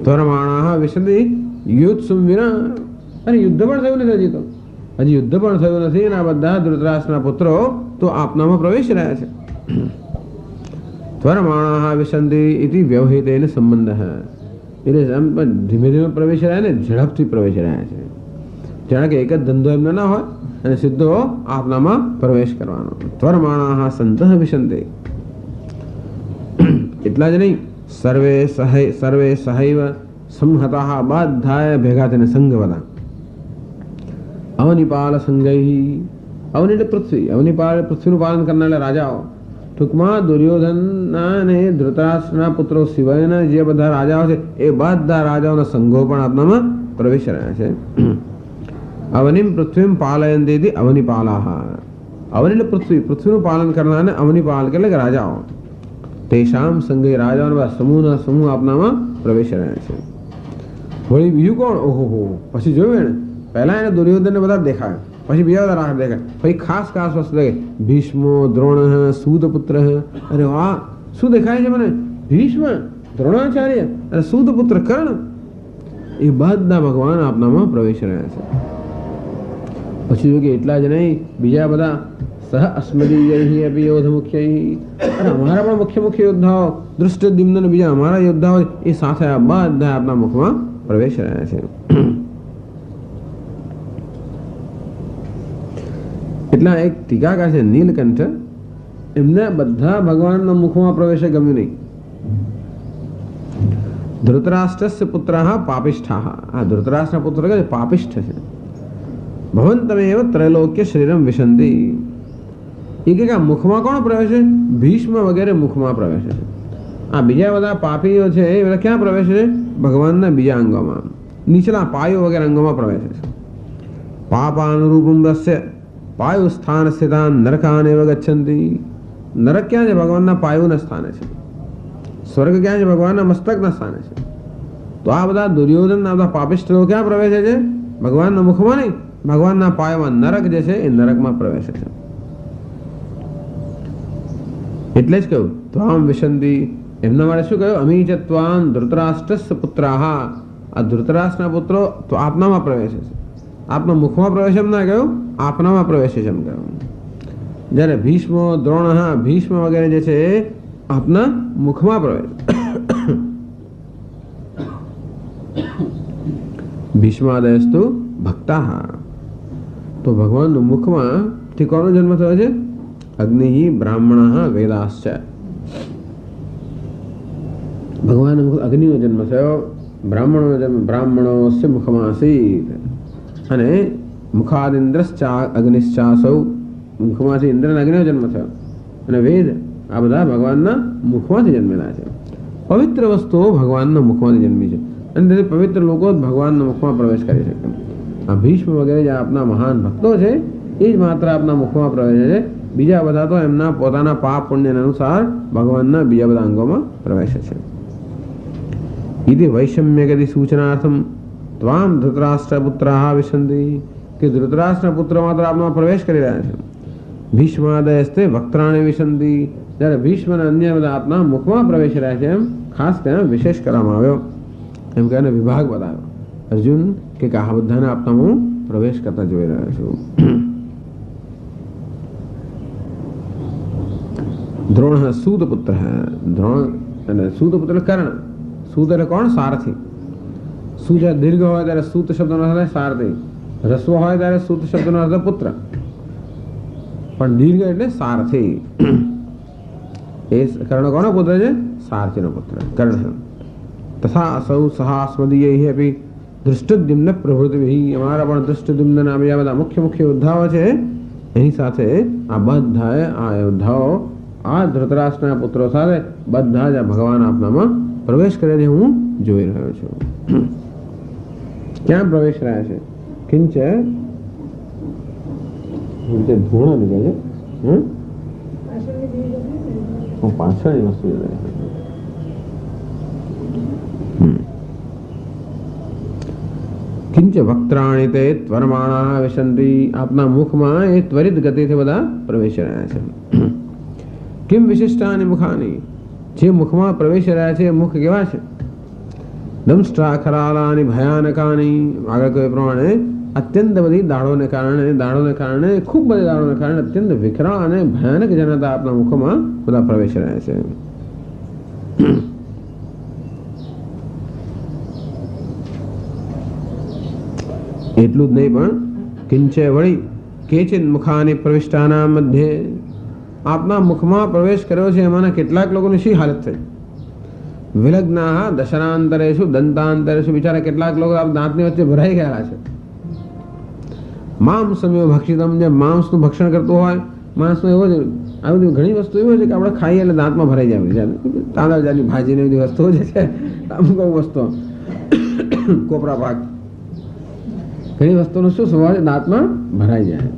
ત્વરમાણાહ વિશન્તિ યુદ્ધ વિના, અને યુદ્ધ પણ થયું નથી, હજી યુદ્ધ પણ થયું નથી, અને આ બધા ધૃતરાષ્ટ્રના પુત્રો તો આપનામાં પ્રવેશી રહ્યા છે. त्वरमाणाः विशन्ति इति व्यवहितेन संबंधः, એટલે ધીમે ધીમે પ્રવેશ રહ્યા ને, ઝડપથી પ્રવેશ રહ્યા છે. જાણે કે એક જ ધંધો એમને ના હોય અને સીધો આપનામાં પ્રવેશ કરવાનો. ત્વરમાણાः સन्तઃ વિશન્તે, એટલા જ નહીં, સર્વે સહૈવ સંહતાઃ, બધા ભેગા થઈને સંઘ બધા. અવનિપાલ સંઘૈઃ, અવનિ એટલે પૃથ્વી, અવનિપાલ પૃથ્વીનું પાલન કરનારા રાજાઓ, ટૂંકમાં દુર્યોધનના અને ધૃતરાષ્ટ્રના પુત્રો સિવાયના જે બધા રાજાઓ છે એ બધા રાજાઓના સંઘો પણ આપનામાં પ્રવેશ રહ્યા છે. અવનિમ પૃથ્વીમ પાલયંતી અવનિપાલાહ. અવનિ એટલે પૃથ્વીનું પાલન કરનારને અવનિપાલ એટલે કે રાજાઓ. તેશામ સંઘે રાજાઓના સમૂહના સમૂહ આપનામાં પ્રવેશ રહ્યા છે. વળી બીજું કોણ? ઓહો, પછી જોયું એને પહેલા એને દુર્યોધનને બધા દેખાય, પછી બીજા બધા રાજા દેખાય, પછી ખાસ વસ્તુ દેખાય ભીષ્મો, દ્રોણ, સૂતપુત્ર. અરે વાહ, શું દેખાય છે મને? ભીષ્મ, દ્રોણાચાર્ય અને સૂતપુત્ર કર્ણ, એ બધા ભગવાન આપનામાં પ્રવેશ રહ્યા છે. પછી જો કે એટલા જ નહીં, બીજા બધા સહ અસ્મદીય અપી યોધ મુખ્ય, અને અમારા પણ મુખ્ય યોદ્ધાઓ દૃષ્ટદ્યુમ્ન અને બીજા અમારા યોદ્ધાઓ એ સાથે આ બધા આપના મુખમાં પ્રવેશ રહ્યા છે. એટલા એક ટીકાકાર છે નીલકંઠ, એમને બધા ભગવાનના મુખમાં પ્રવેશ ગમ્યું નહીં. ધૃતરાષ્ટ્રસ્ય પુત્રઃ પાપિષ્ઠાઃ. આ ધૃતરાષ્ટ્રના પુત્ર કે પાપિષ્ઠ છે. ભવંતમેવ ત્રૈલોક્ય શરીરમ વિશંતિ. એ કે મુખમાં કોણ પ્રવેશે? ભીષ્મ વગેરે મુખમાં પ્રવેશે છે. આ બીજા બધા પાપીઓ છે એ બધા ક્યાં પ્રવેશે છે? ભગવાનના બીજા અંગોમાં, નીચલા પાયો વગેરે અંગોમાં પ્રવેશે છે. પાપાનુરૂપમ રસ્ય પાયુ સ્થાન સ્થિતા નરકાન એવ ગચ્છન્તિ. નરક ક્યાં છે? ભગવાનના પાયુના સ્થાને છે. સ્વર્ગ ક્યાં છે? ભગવાનના મસ્તકના સ્થાને છે. તો આ બધા દુર્યોધનના બધા પાપિષ્ઠો ક્યાં પ્રવેશે છે? ભગવાનના મુખમાં નહીં, ભગવાનના પાયામાં. નરક જે છે એ નરકમાં પ્રવેશે છે. એટલે જ કહ્યું ત્વામ વિશંતિ. એમના માટે શું કહ્યું? અમી ચ ત્વામ ધૃતરાષ્ટ્રસ્ય પુત્રાઃ. આ ધૃતરાષ્ટ્રના પુત્રો તો આપનામાં પ્રવેશે છે. આપના મુખમાં પ્રવેશ એમ ના કહ્યું, આપનામાં પ્રવેશે છે એમ કહ્યું. જ્યારે ભીષ્મ, દ્રોણ, ભીષ્મ વગેરે જે છે એ આપના મુખમાં પ્રવેશ. ભીષ્માદયસ્તુ ભક્તા. તો ભગવાનના મુખમાં થી કોનો જન્મ થયો છે? અગ્નિ, બ્રાહ્મણ, વેદાશ્ચ. ભગવાન અગ્નિનો જન્મ થયો, બ્રાહ્મણનો જન્મ બ્રાહ્મણોસ્ય મુખમાસીત, અને મુખાદિન્દ્રશ્ચા અગ્નિશ્ચાસૌ. મુખમાંથી ઇન્દ્ર અને અગ્નિનો જન્મ થયો, અને વેદ આ બધા ભગવાનના મુખમાંથી જન્મેલા છે. પવિત્ર વસ્તુઓ ભગવાનના મુખમાંથી જન્મી છે, અને તેથી પવિત્ર લોકો જ ભગવાનના મુખમાં પ્રવેશ કરી શકે. આ ભીષ્મ વગેરે જે આપના મહાન ભક્તો છે એ જ માત્ર આપના મુખમાં પ્રવેશે છે. બીજા બધા તો એમના પોતાના પાપ પુણ્ય અનુસાર ભગવાનના બીજા બધા અંગોમાં પ્રવેશે છે. ઇતિ વૈષમ્ય ગતિ સૂચનાર્થમ ત્વામ ધૃતરાષ્ટ્ર પુત્રાઃ વિશંતિ. કે ધૃતરાષ્ટ્ર પુત્ર માત્ર આપનામાં પ્રવેશ કરી રહ્યા છે. ભીષ્માદયસ્તે વક્ત્રાણી વિશંતિ. જ્યારે ભીષ્મ અને અન્ય બધા આપના મુખમાં પ્રવેશ રહ્યા છે એમ ખાસ ત્યાં વિશેષ કરવામાં આવ્યો, એમ કે વિભાગ બતાવ્યો. અર્જુન કે આ બધાને આપના હું પ્રવેશ કરતા જોઈ રહ્યો છું. દ્રોણ સૂતપુત્ર. દ્રોણ અને સૂતપુત્ર કર્ણ. સૂત એટલે કોણ? સારથી. સૂ જ્યારે દીર્ઘ હોય ત્યારે સૂત શબ્દનો અર્થ સારથી. રસ્વ હોય ત્યારે સૂત શબ્દનો અર્થ પુત્ર, પણ દીર્ઘ એટલે સારથી. એ કર્ણ કોનો પુત્ર છે? સારથીનો પુત્ર કર્ણ. તથા સૌ સહાસ્મદીય અપી દૃષ્ટદ્યુમ્ન પ્રભૃતિભિ. અમારા પણ દૃષ્ટદ્યુમ્ન ના બીજા બધા મુખ્ય યોદ્ધાઓ છે, એની સાથે આ બધા આ યોદ્ધાઓ આ ધૃતરાષ્ટ્રના પુત્રો સાથે બધા જ ભગવાન આપનામાં પ્રવેશ કરે છે હું જોઈ રહ્યો છું. ક્યાં પ્રવેશ રહ્યા છે? કિંચ ધૂણા નીકળે છે, પાછળની વસ્તુ કિંચ વક્ત્રાણી તે ત્વરમાણા વિશંતિ. આપના મુખમાં એ ત્વરિત ગતિથી બધા પ્રવેશ રહ્યા છે. કિમ વિશિષ્ટાની મુખાની. જે મુખમાં પ્રવેશ રહ્યા છે એ મુખ કેવા છે? દંષ્ટ્રા ખરાલાની ભયાનકાની. આગળ કહ્યું પ્રમાણે અત્યંત બધી દાઢોને કારણે ખૂબ બધી દાઢોને કારણે અત્યંત વિકરાળ અને ભયાનક જનતા આપના મુખમાં બધા પ્રવેશ રહ્યા છે. એટલું જ નહીં પણ કિંચે વળી કેચિત મુખાની પ્રવિષ્ટાના મધ્યે. આપના મુખમાં પ્રવેશ કર્યો છે એમાંના કેટલાક લોકોની શી હાલત થઈ? વિલગ્ના દશનાંતરેશુ દંતાંતરેશુ. બિચારા કેટલાક લોકો દાંતની વચ્ચે ભરાઈ ગયેલા છે. માંસમ્યો ભક્ષિતમ. જે માંસનું ભક્ષણ કરતું હોય, માણસનો એવો જ આ બધી ઘણી વસ્તુ એવી છે કે આપણે ખાઈએ એટલે દાંતમાં ભરાઈ જાય. તાંદળજાની ભાજી ને બધી વસ્તુઓ જે છે અમુક વસ્તુઓ કોપરા પાક ઘણી વસ્તુનો શું સ્વભાવ છે? દાંતમાં ભરાઈ જાય.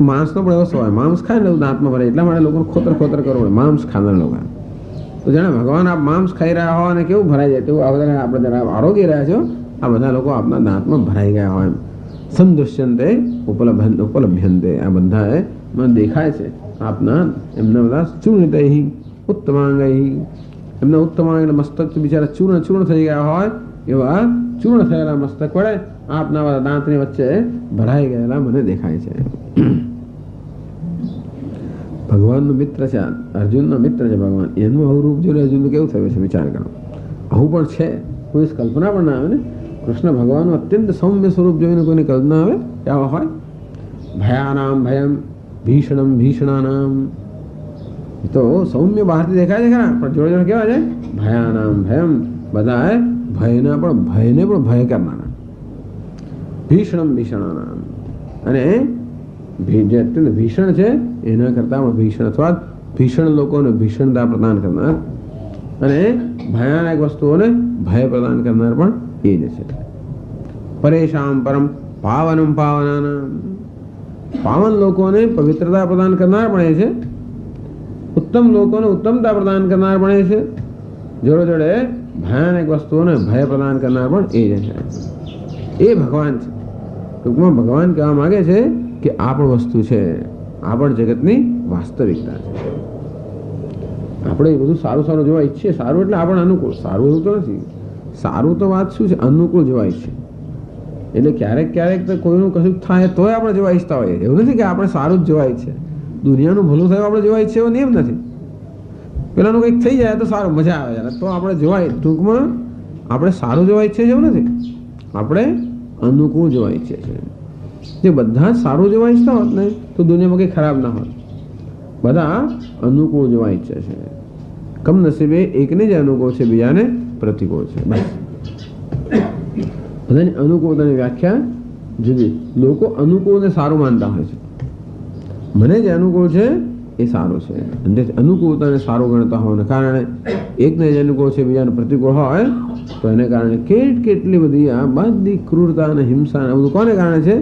માંસનો પણ એવો સ્વભાવ, માંસ ખાય ને દાંતમાં ભરાય. એટલા માટે લોકોને ખોતર ખોતર કરવું પડે માંસ ખાનાર લોકો. તો જાણે ભગવાન આપ માંસ ખાઈ રહ્યા હોય અને કેવું ભરાઈ જાય તેવું આ બધા આપણે જરા આરોગી રહ્યા છો, આ બધા લોકો આપના દાંતમાં ભરાઈ ગયા હોય. સમદૃશ્યંતે ઉપલભ્યંતે, આ બધા મને દેખાય છે આપના એમના બધા ચૂર્ણિતૈ ઉત્તમાંગૈ, એમના ઉત્તમાંગ એટલે મસ્તક બિચારા ચૂર્ણ થઈ ગયા હોય એવા ચૂર્ણ થયેલા મસ્તક વડે આપના બધા દાંતની વચ્ચે ભરાઈ ગયેલા મને દેખાય છે. ભગવાનનો મિત્ર છે, અર્જુનનો મિત્ર છે ભગવાન. એનું આવું રૂપ જોઈને અર્જુનનું કેવું થયું છે વિચાર કરો. આવું પણ છે, કોઈ કલ્પના પણ ના આવે ને. કૃષ્ણ ભગવાનનું અત્યંત સૌમ્ય સ્વરૂપ જોઈને કોઈની કલ્પના આવે કેવા હોય? ભયાનામ ભયમ ભીષણમ ભીષણાનામ. તો સૌમ્ય બહારથી દેખાય છે ખરા, પણ જોડે જોડે કેવા છે? ભયાનામ ભયમ, બધા ભયના પણ ભયને પણ ભય કરનારા. ભીષણમ ભીષણાનામ, અને જે અત્યંત ભીષણ છે એના કરતાં પણ ભીષણ અથવા ભીષણ લોકોને ભીષણતા પ્રદાન કરનાર અને ભયાનક વસ્તુઓને ભય પ્રદાન કરનાર પણ એ જ છે. પરેશામ પરમ પાવનમ પાવનાનામ, પાવન લોકોને પવિત્રતા પ્રદાન કરનાર પણ એ છે. ઉત્તમ લોકોને ઉત્તમતા પ્રદાન કરનાર પણ એ છે. જોડે જોડે ભયાનક વસ્તુઓને ભય પ્રદાન કરનાર પણ એ જ છે. એ ભગવાન છે. ટૂંકમાં ભગવાન કહેવા માંગે છે કે આ પણ વસ્તુ છે, આ પણ જગતની વાસ્તવિકતા છે. આપણે એ બધું સારું સારું જોવા ઈચ્છીએ, સારું એટલે આપણે અનુકૂળ. સારું એવું તો નથી, સારું તો વાત શું છે? અનુકૂળ જોવા ઈચ્છે. એટલે ક્યારેક ક્યારેક તો કોઈનું કશું થાય તોય આપણે જોવા ઈચ્છતા હોઈએ. એવું નથી કે આપણે સારું જ જોવા ઈચ્છે, દુનિયાનું ભલું થયું આપણે જોવા ઈચ્છે એવો નિયમ નથી. પેલાનું કંઈક થઈ જાય તો સારું, મજા આવે યાર, તો આપણે જોવા. ટૂંકમાં આપણે સારું જોવા ઈચ્છે એવું નથી, આપણે અનુકૂળ જોવા ઈચ્છે છે. જે બધા જ સારું જોવા ઈચ્છતા હોત ને તો દુનિયામાં કંઈ ખરાબ ના હોત. બધા અનુકૂળ જોવા ઈચ્છે છે. કમનસીબે એકને જ અનુકૂળ છે, બીજાને પ્રતિકૂળ છે. બસ બધાની અનુકૂળતાની વ્યાખ્યા જુદી. લોકો અનુકૂળને સારું માનતા હોય છે. મને જે અનુકૂળ છે એ સારું છે, અને અનુકૂળતાને સારું ગણતા હોવાને કારણે એકને જ અનુકૂળ છે બીજાને પ્રતિકૂળ હોય તો એને કારણે કેટલી બધી આ બધી ક્રૂરતા અને હિંસા આ બધું કોને કારણે છે?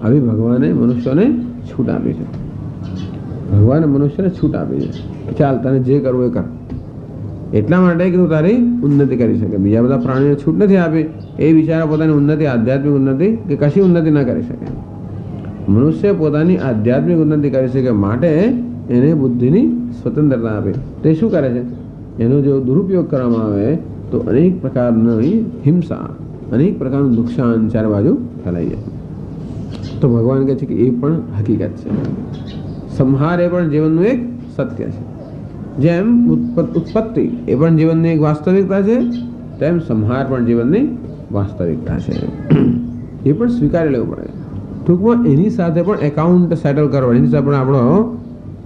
આવી ભગવાને મનુષ્યોને છૂટ આપી છે. ભગવાને મનુષ્યને છૂટ આપી છે. ચાલ તને જે કરવું એ કર. એટલા માટે કે તું તારી ઉન્નતિ કરી શકે. બીજા બધા પ્રાણીઓને છૂટ નથી આપી. એ બિચારા પોતાની ઉન્નતિ, આધ્યાત્મિક ઉન્નતિ કે કશી ઉન્નતિ ન કરી શકે. મનુષ્ય પોતાની આધ્યાત્મિક ઉન્નતિ કરી શકે માટે એને બુદ્ધિની સ્વતંત્રતા આપે. તે શું કરે છે? એનો જો દુરુપયોગ કરવામાં આવે તો અનેક પ્રકારની હિંસા, અનેક પ્રકારનું નુકસાન ચારે બાજુ ફેલાઈ જાય. તો ભગવાન કહે છે કે એ પણ હકીકત છે. સંહાર એ પણ જીવનનું એક સત્ય છે. જેમ ઉત્પત્તિ એ પણ જીવનની એક વાસ્તવિકતા છે, તેમ સંહાર પણ જીવનની વાસ્તવિકતા છે. એ પણ સ્વીકારી લેવું પડે. ટૂંકમાં એની સાથે પણ એકાઉન્ટ સેટલ કરવો, એની સાથે પણ આપણો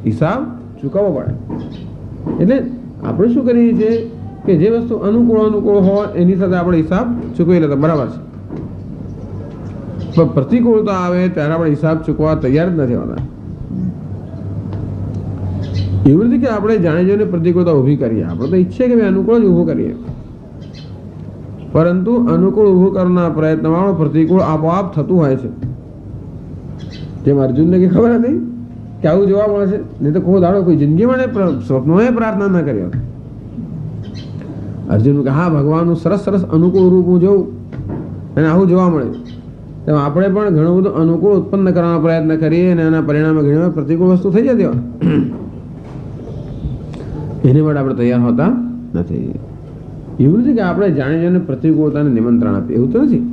હિસાબ ચૂકવવો પડે. એટલે આપણે શું કરીએ છીએ કે જે વસ્તુ અનુકૂળ હોય એની સાથે આપણે હિસાબ ચૂકવી લેતા બરાબર છે, પણ પ્રતિકૂળતા આવે ત્યારે આપણે હિસાબ ચૂકવવા તૈયાર જ નથી હોતા. એવું નથી કે આપણે જાણી જોઈને પ્રતિકૂળતા ઊભી કરીએ. આપણે તો ઈચ્છીએ કે અનુકૂળ જ ઊભું કરીએ, પરંતુ અનુકૂળ ઊભું કરવાના પ્રયત્નમાં પ્રતિકૂળ આપોઆપ થતું હોય છે. જેમ અર્જુનને કે ખબર હતી કે આવું જોવા મળે છે, નહીં તો કોઈ દાડો કોઈ જિંદગીમાં સ્વપ્નોએ પ્રાર્થના ના કરી હોત. અર્જુન કે હા ભગવાનનું સરસ સરસ અનુકૂળ રૂપ હું જોઉં અને આવું જોવા મળે. તેમ આપણે પણ ઘણું બધું અનુકૂળ ઉત્પન્ન કરવાનો પ્રયત્ન કરીએ અને એના પરિણામે ઘણી વાર પ્રતિકૂળ વસ્તુ થઈ જતી હોય. એની માટે આપણે તૈયાર હોતા નથી. એવું નથી કે આપણે જાણી જાણીને પ્રતિકૂળતાને નિમંત્રણ આપીએ, એવું તો નથી.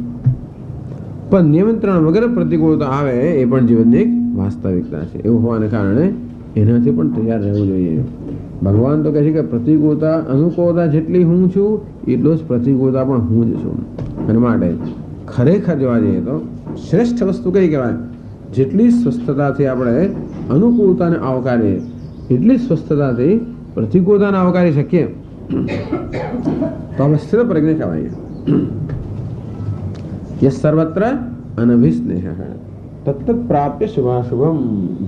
પણ નિયંત્રણ વગર પ્રતિકૂળતા આવે એ પણ જીવનની એક વાસ્તવિકતા છે. એવું હોવાને કારણે એનાથી પણ તૈયાર રહેવું જોઈએ. ભગવાન તો કહે છે કે પ્રતિકૂળતા, અનુકૂળતા જેટલી હું છું એટલો જ પ્રતિકૂળતા પણ હું જ છું. અને માટે ખરેખર જોવા જઈએ તો શ્રેષ્ઠ વસ્તુ કઈ કહેવાય? જેટલી સ્વસ્થતાથી આપણે અનુકૂળતાને આવકારીએ એટલી સ્વસ્થતાથી પ્રતિકૂળતાને આવકારી શકીએ તો આપણે સ્થિર પ્રજ્ઞ કહેવાય. યસ સર્વત્ર અનભિસ્નેહ તત્ત પ્રાપ્ય શુભાશુભમ,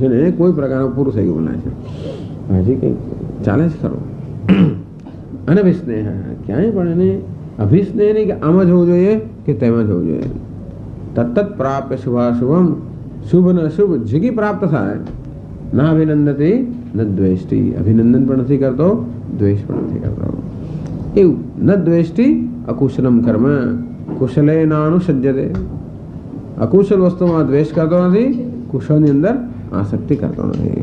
જેને કોઈ પ્રકારનો પુરુષ થઈ બોલાય છે. હજી કંઈક ચાલે જ ખરો. અનભિસ્નેહ, ક્યાંય પણ એને અભિસ્નેહ નહીં કે આમ જ હોવું જોઈએ કે તેમાં જ હોવું જોઈએ. તત્ત પ્રાપ્ય શુભાશુભમ, શુભ ને અશુભ જીગી પ્રાપ્ત થાય. ના અભિનંદતી ન દ્વેષ્ટિ, અભિનંદન પણ નથી કરતો, દ્વેષ પણ નથી કરતો. એવું ન દ્વેષ્ટિ અકુશલમ કર્મ કુશલે નાનુસજ્યતે, અકુશલ વસ્તુમાં દ્વેષ કરતો નથી, કુશળની અંદર આસક્તિ કરતો નથી.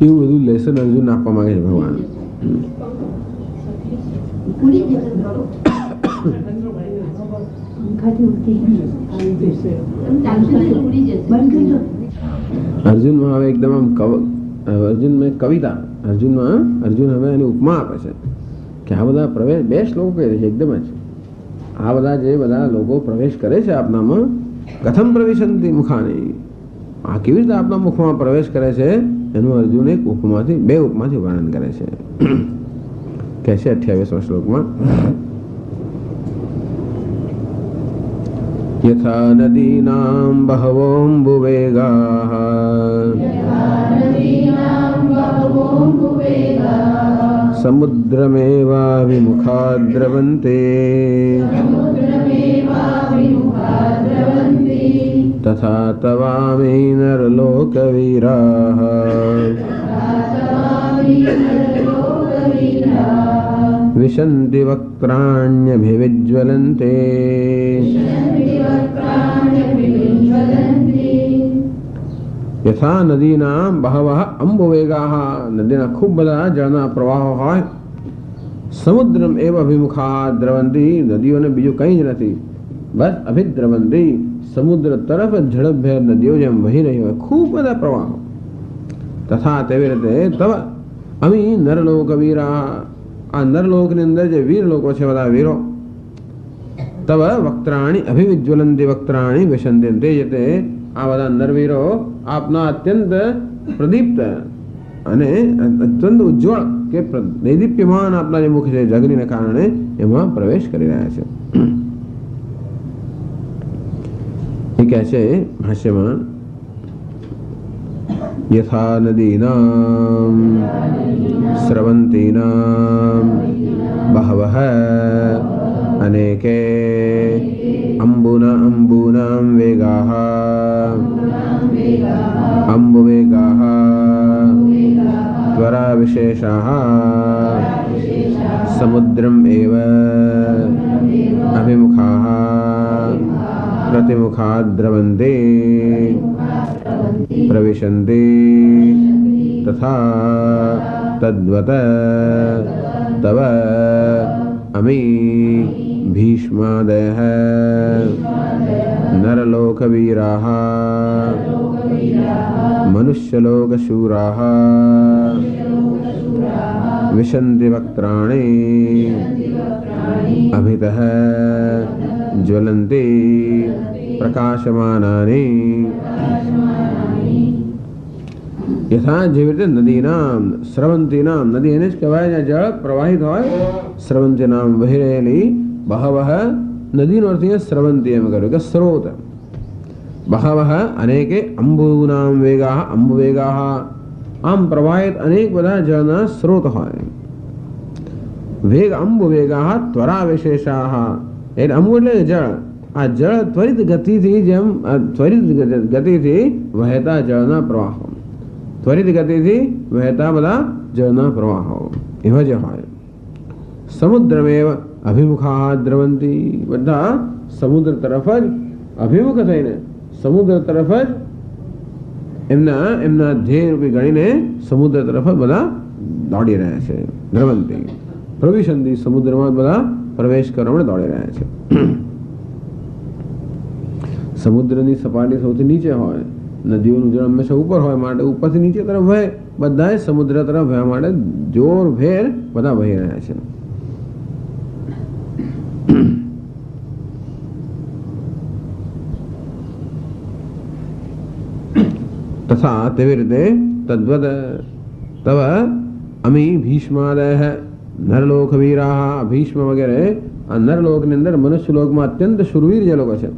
એવું બધું લેસન અર્જુન આપવા માંગે છે ભગવાન. અર્જુનમાં હવે એકદમ આમ અર્જુનમાં કવિતા, અર્જુન હવે એની ઉપમા આપે છે કે આ બધા પ્રવેશ, બે શ્લોકો કહે છે એકદમ જ. આ બધા જે બધા લોકો પ્રવેશ કરે છે આપનામાં, કથમ પ્રવિશંતિ મુખાની, આ કેવી રીતે આપના મુખમાં પ્રવેશ કરે છે એનું અર્જુન એક ઉપમાથી, બે ઉપમાથી વર્ણન કરે છે. કહે છે 28મા શ્લોકમાં, યથા નદીનાં બહવોऽમ્બુવેગાઃ સમુદ્રમેવાભિમુખા દ્રવન્તે તથા તવામિ નરલોકવીરાઃ વિશન્તિ વક્ત્રાણ્યભિવિજ્વલન્તે યથા નદીના બહવઃ અંબુવેગાઃ, નદીના ખૂબ બધા જળના પ્રવાહો હોય. સમુદ્રમ એવ અભિમુખા દ્રવંતી, નદીઓને બીજું કંઈ જ નથી, બસ અભિદ્રવંતી, સમુદ્ર તરફ ઝડપભેર નદીઓ જેમ વહી રહી હોય, ખૂબ બધા પ્રવાહો. તથા તેવી રીતે તવ અમી નરલોકવીરા, આ નરલોકની અંદર જે વીર લોકો છે, બધા વીરો, તવ વક્ત્રાણી અભિવિજ્વલંતી વક્ત્રાણી વિશંતિ, તે રીતે આ બધા નરવીરો આપના અત્યંત પ્રદીપ્ત અને અત્યંત ઉજ્જવળ કે દૈદીપ્યમાન આપના જે મુખ છે જગનીને કારણે એમાં પ્રવેશ કરી રહ્યા છે. એ કહે છે ભાષ્યમાં, યથા નદીનાં સ્રવંતીનાં બહવઃ અનેકે અંબુનાં વેગાઃ અંબુવેગાઃ ત્વરા વિશેષાઃ સમુદ્રમ એવ અભિમુખાઃ પ્રતિમુખા દ્રવન્તે પ્રવિશન્તિ તથા તદ્વત તવ અમી ભીષ્માદયઃ નરલોકવીરાઃ મનુષ્યલોકશૂરાઃ વિશન્તિ વક્ત્રાણી અભિતઃ જ્વલન્તિ પ્રકાશમાનાની. યથા જેવી રીતે નદીનામ સ્રવંતીનામ, નદી એને જ કહેવાય જ્યાં જળ પ્રવાહિત હોય, સ્રવંતીનામ વહી રહેલી, બહવઃ નદીનો અર્થ એ સ્રવંતી એમ કર્યું કે સ્રોત, બહવઃ અનેકે અંબુનામ વેગાઃ અંબુવેગાઃ, આમ પ્રવાહિત અનેક બધા જળના સ્રોત હોય. વેગ અંબુવેગાઃ ત્વરા વિશેષાઃ, એટલે અંબુ એટલે જળ, આ જળ ત્વરિત ગતિથી, જેમ ત્વરિત ગતિથી વહેતા જળના પ્રવાહો, ત્વરિત ગતિથી વહેતા બધા જળના પ્રવાહો એવા જે હોય. સમુદ્રમેવ અભિમુખા દ્રવંતી, બધા સમુદ્ર તરફ જ અભિમુખ થઈને, સમુદ્ર તરફ જ એમના ધ્યેય રૂપી ગણીને સમુદ્ર તરફ બધા દોડી રહ્યા છે. દ્રવંતી પ્રવિશંતિ, સમુદ્રમાં બધા પ્રવેશ કરવા માટે દોડી રહ્યા છે. સમુદ્રની સપાટી સૌથી નીચે હોય, નદીઓનું જળ હંમેશા ઉપર હોય, માટે ઉપરથી નીચે તરફ વહે, બધા સમુદ્ર તરફ વહેવા માટે જોરભેર બધા વહી રહ્યા છે. તથા તેવી રીતે તદ્વદ તવ અમી ભીષ્માદયઃ નરલોકવીરાઃ, ભીષ્મ વગેરે આ નરલોકની અંદર મનુષ્ય લોકમાં અત્યંત શુરવીર જે લોકો છે,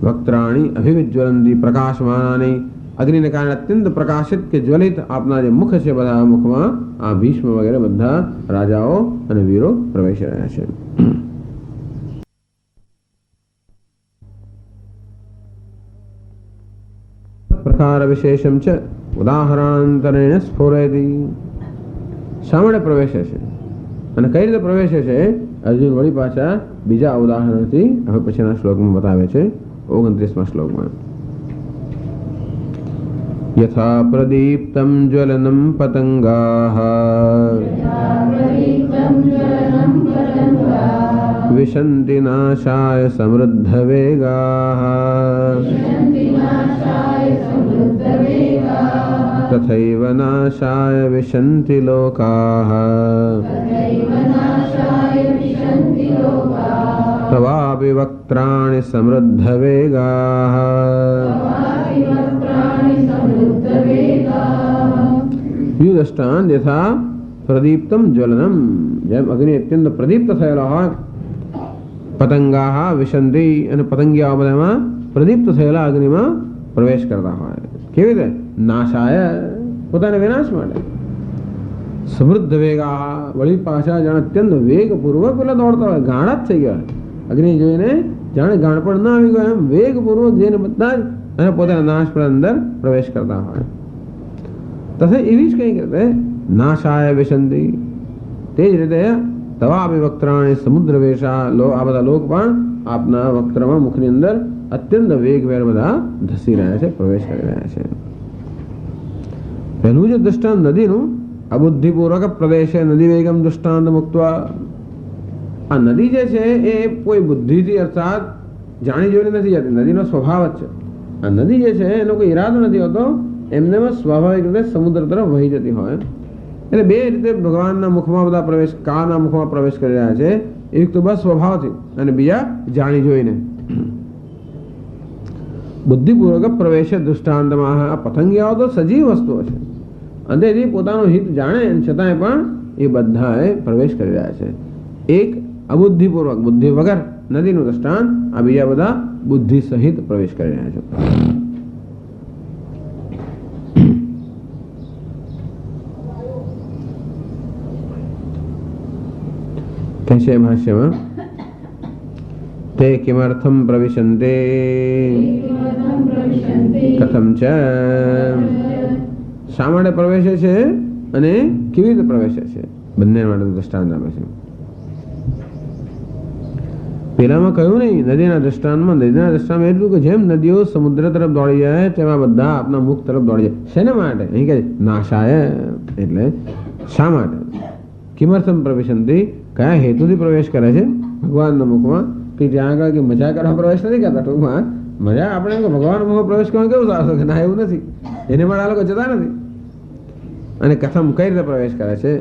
વક્ત્રાણી અભિવિજ્વલંતી પ્રકાશમાનાની, અગ્નિને કારણે અત્યંત પ્રકાશિત કે જ્વલિત આપના જે મુખ છે, બધા મુખમાં આ ભીષ્મ વગેરે બધા રાજાઓ અને વીરો પ્રવેશી રહ્યા છે. પ્રકાર વિશેષમ છે ઉદાહરણાંતરેણ સ્ફુરેતિ. શા માટે પ્રવેશે છે અને કઈ રીતે પ્રવેશે છે, અર્જુન વળી પાછા બીજા ઉદાહરણથી હવે પછીના શ્લોકમાં બતાવે છે. 29મા શ્લોકમાં યથા પ્રદીપ્તમ જ્વલનમ પતંગાઃ વિશંતિ નાશાય સમૃદ્ધ વેગાઃ તથૈવ નાશાય વિશંતિ લોકાઃ તવાપિ વક્ત્રાણિ સમૃદ્ધ વેગાઃ. બીજું દ્રષ્ટાંત યથા પ્રદીપ્તમ જ્વલનમ, જેમ અગ્નિ અત્યંત પ્રદીપ્ત થયેલો હોય, પતંગાઃ વિશંતિ અને પતંગિયાઓ બધામાં પ્રદીપ્ત થયેલા અગ્નિમાં પ્રવેશ કરતા હોય. કેવી રીતે? નાશાય, પોતાના વિનાશ માટે. સમૃદ્ધ વેગા, વળી પાછા જાણે અત્યંત વેગપૂર્વક પેલા દોડતા હોય, ગાણા જ થઈ ગયા અગ્નિ જોઈને, જાણે ગાણપણ ના આવી ગયો એમ વેગપૂર્વક જઈને બધા જ અને પોતાના નાશ પર અંદર પ્રવેશ કરતા હોય. તથા એવી જ કઈ રીતે નાશાય વિશંતિ, તે જ રીતે તવાપિ વક્ત્રાણિ સમુદ્ર વેશા, આ બધા લોક પણ આપના વક્ત્રમાં મુખની અંદર અત્યંત વેગભેર બધા ધસી રહ્યા છે, પ્રવેશ કરી રહ્યા છે. પહેલું જે દૃષ્ટાંત નદીનું, અબુદ્ધિપૂર્વક પ્રદેશે નદી વેગમ દૃષ્ટાંત મુક્તવા. આ નદી જે છે એ કોઈ બુદ્ધિથી અર્થાત જાણી જોઈને નથી જતી, નદીનો સ્વભાવ જ છે. આ નદી જે છે એનો કોઈ ઈરાદો નથી હોતો, એમને સ્વાભાવિક રીતે સમુદ્ર તરફ વહી જતી હોય. એટલે બે રીતે ભગવાનના મુખમાં બધા પ્રવેશ, કાના મુખમાં પ્રવેશ કરી રહ્યા છે. એક તો બસ સ્વભાવથી અને બીજા જાણી જોઈને. બુદ્ધિપૂર્વક પ્રવેશ દૃષ્ટાંતમાં આ પતંગિયાઓ તો સજીવ વસ્તુઓ છે, અંદરથી પોતાનું હિત જાણે છતાંય પણ એ બધા પ્રવેશ કરી રહ્યા છે. એક અબુદ્ધિપૂર્વક, બુદ્ધિ વગર નદીનું દૃષ્ટાંત, આ બીજા બધા બુદ્ધિ સહિત પ્રવેશ કરી રહ્યા છે. કહેશે ભાષ્યમાં તે કિમર્થમ પ્રવિશન્તે કથમ ચ, શા માટે પ્રવેશે છે અને કેવી રીતે પ્રવેશે છે, બંને માટે દ્રષ્ટાંત આપે છે. પેલામાં કહ્યું નહીં, નદીના દ્રષ્ટાંતમાં એટલું કે જેમ નદીઓ સમુદ્ર તરફ દોડી જાય તેમાં બધા આપના મુખ તરફ દોડી જાય. શેના માટે? અહીં કહે નાશાય, એટલે શા માટે? કિમર્થમ પ્રવિશન્તિ, કયા હેતુથી પ્રવેશ કરે છે ભગવાનના મુખમાં? કે જ્યાં આગળ કે મજા કરવા પ્રવેશ નથી કરતા, ટૂંકમાં મજા આપણે ભગવાન મુખ પ્રવેશ કરવાનું કેવું સારું કે ના, એવું નથી, એને માટે આ લોકો જતા નથી. અને કથમ, કઈ રીતે પ્રવેશ કરે છે?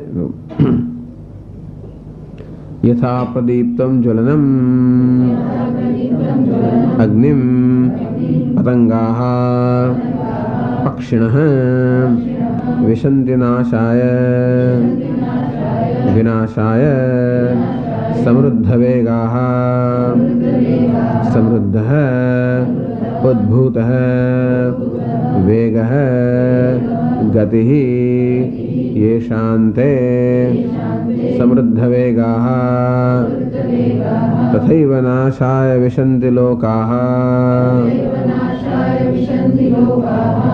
યથા પ્રદીપ્તમ જ્વલનમ અગ્નિમ પતંગાઃ પક્ષિણઃ વિશંતિ નાશાય વિનાશાય સમૃદ્ધ વેગાઃ સમૃદ્ધઃ ઉદ્ભૂતઃ વેગઃ ગતિઃ યેષાન્તે સમૃદ્ધ વેગાઃ તથૈવ નાશાય વિશંતિ લોકાઃ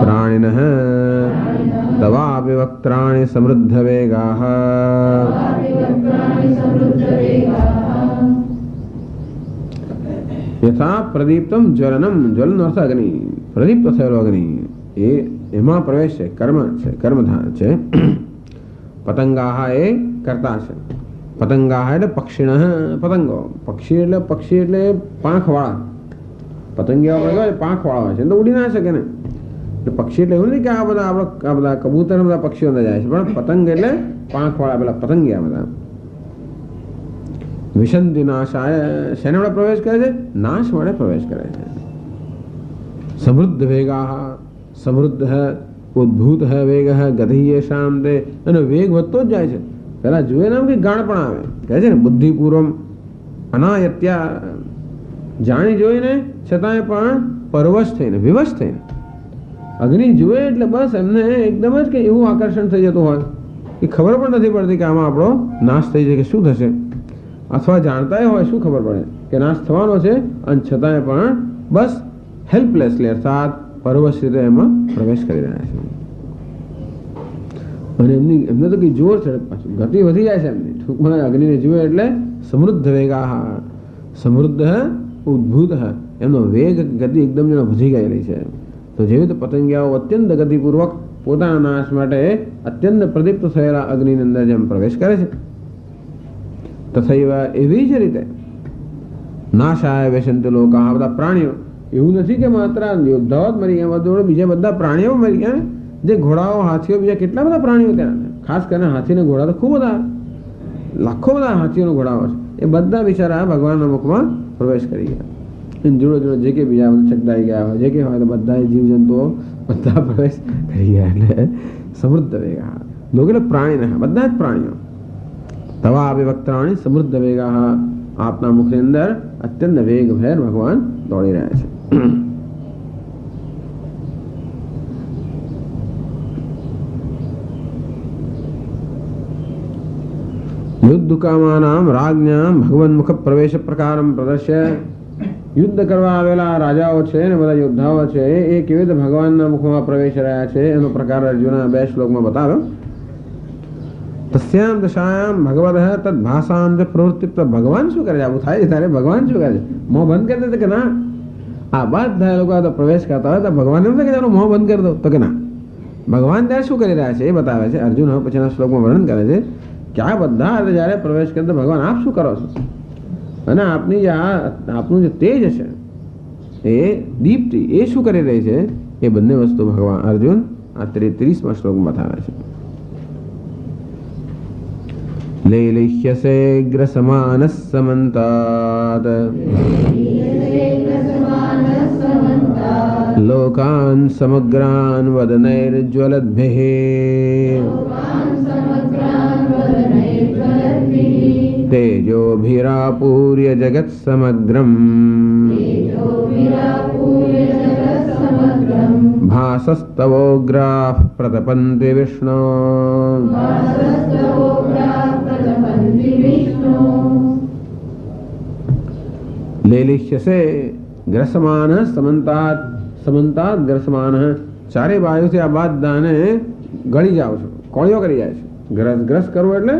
પ્રાણિનઃ તવાપિ વક્ત્રાણિ સમૃદ્ધ વેગાઃ. યથા પ્રદીપ્તમ જ્વલનમ, જ્વલન અર્થ અગ્નિ, પ્રદીપ્ત થયેલો અગ્નિ, એમાં પ્રવેશ છે, કર્મ છે, કર્મધાર છે. પતંગાહ એ કરતા છે, પતંગાહ એટલે પક્ષિણ, પતંગો, પક્ષી એટલે પાંખવાળા. પતંગિયા આપણે કહેવાય પાંખવાળા હોય છે, તો ઉડી ના શકે ને. પક્ષી એટલે એવું નથી કે આ બધા કબૂતર બધા પક્ષીઓ અંદર જાય છે, પણ પતંગ એટલે પાંખવાળા પેલા પતંગિયા બધા. વિશંતિ નાશાય, શેના માટે પ્રવેશ કરે છે? નાશ માટે પ્રવેશ કરે છે. સમૃદ્ધ વેગાહ, સમૃદ્ધ ઉદ્ભૂત વેગ ગતિ યેષામ તે, અને વેગ વધતો જ જાય છે. પેલા જુએ ને કે ગાણ પણ આવે, કહે છે ને બુદ્ધિપૂર્વમ અનાયત્યા, જાણી જોઈને છતાંય પણ પરવશ થઈને વિવશ થઈને અગ્નિ જુએ એટલે બસ એમને એકદમ જ કે એવું આકર્ષણ થઈ જતું હોય કે ખબર પણ નથી પડતી કે આમાં આપણો નાશ થઈ જાય કે શું થશે, અથવા જાણતા હોય શું ખબર પડે કે નાશ થવાનો છે, અને છતાંય પણ બસ હેલ્પલેસલી અર્થાત પરવશ રીતે એમાં પ્રવેશ કરી રહ્યા છે. અને એમને તો કઈ જોર ચડે, પાછું ગતિ વધી જાય છે એમની. ટૂંકમાં અગ્નિને જુએ એટલે સમૃદ્ધ વેગા, સમૃદ્ધ ઉદ્ભૂત, એમનો વેગ ગતિ એકદમ જેનો વધી ગયેલી છે. તો જેવી રીતે પતંગિયાઓ અત્યંત ગતિપૂર્વક પોતાના નાશ માટે અત્યંત પ્રદીપ્ત થયેલા અગ્નિની અંદર જેમ પ્રવેશ કરે છે, તથૈવ એવી જ રીતે નાશાય વેશંતિ લોકા, આ બધા પ્રાણીઓ, એવું નથી કે માત્ર યોદ્ધાઓ જ મરી ગયા, બીજા બધા પ્રાણીઓ મરી ગયા. જે ઘોડાઓ, હાથીઓ, બીજા કેટલા બધા પ્રાણીઓ ત્યાં, ખાસ કરીને હાથી ને ઘોડા તો ખૂબ બધા, લાખો બધા હાથીઓ ઘોડાઓ છે, એ બધા બિચારા ભગવાનના મુખમાં પ્રવેશ કરી ગયા. જોડે જોડે જે કે બીજા ચકડાઈ ગયા હોય, જે કે હોય તો બધા જીવજંતુઓ બધા પ્રવેશ કરી ગયા. એટલે સમૃદ્ધ વેગા લોકો, એટલે પ્રાણી, બધા જ પ્રાણીઓ. તવા અભિવક્તાણી સમૃદ્ધ વેગા, આપના મુખની અંદર અત્યંત વેગભેર ભગવાન દોડી રહ્યા છે. યુદ્ધકામાનામ રાજ્ઞામ ભગવાન મુખ પ્રવેશ પ્રકારમ પ્રદર્શ્ય, યુદ્ધ કરવા આવેલા રાજાઓ છે ને બધા યોદ્ધાઓ છે એ કેવી રીતે ભગવાનના મુખમાં પ્રવેશ રહ્યા છે એનો પ્રકાર અર્જુના 2 શ્લોકમાં બતાવ્યો. તસ્યામ દશાયામ ભગવદ તદ ભાષામ જ પ્રવૃત્તિ, ભગવાન શું કરે છે, આવું થાય છે ત્યારે ભગવાન શું કરે છે, મોં બંધ કરી દે કે ના, આ બધા લોકો તો પ્રવેશ કરતા હોય તો ભગવાન એમ કે તારું મોં બંધ કરી દો, તો કે ના, ભગવાન ત્યારે શું કરી રહ્યા છે એ બતાવે છે. અર્જુન હવે પછીના શ્લોકમાં વર્ણન કરે છે કે આ બધા જયારે પ્રવેશ કરે તો ભગવાન આપ શું કરો છો, અને આપની જે આપનું જે તેજ છે એ દીપ્તિ એ શું કરી રહી છે, એ બંને વસ્તુ ભગવાન અર્જુન આ 33મા શ્લોકમાં બતાવે છે. લૈલૈહ્યસે ગ્રસમાનસ સમંતાત લોકાન સમગ્રાન વદનૈર્જ્વલદ્ભિઃ તેજોભિરાપૂર્ય જગત સમગ્રમ ભાસસ્તવોગ્રાઃ પ્રતપન્તિ વિષ્ણો લૈલિષ્યસે ગ્રસમાન સમંતાત, સમંતાત ગ્રસમાન, ચારે બાજુથી આ બધાને ગળી જાઓ છો, કોળીઓ કરી જાય છે. ગ્રસ ગ્રસ કરવું એટલે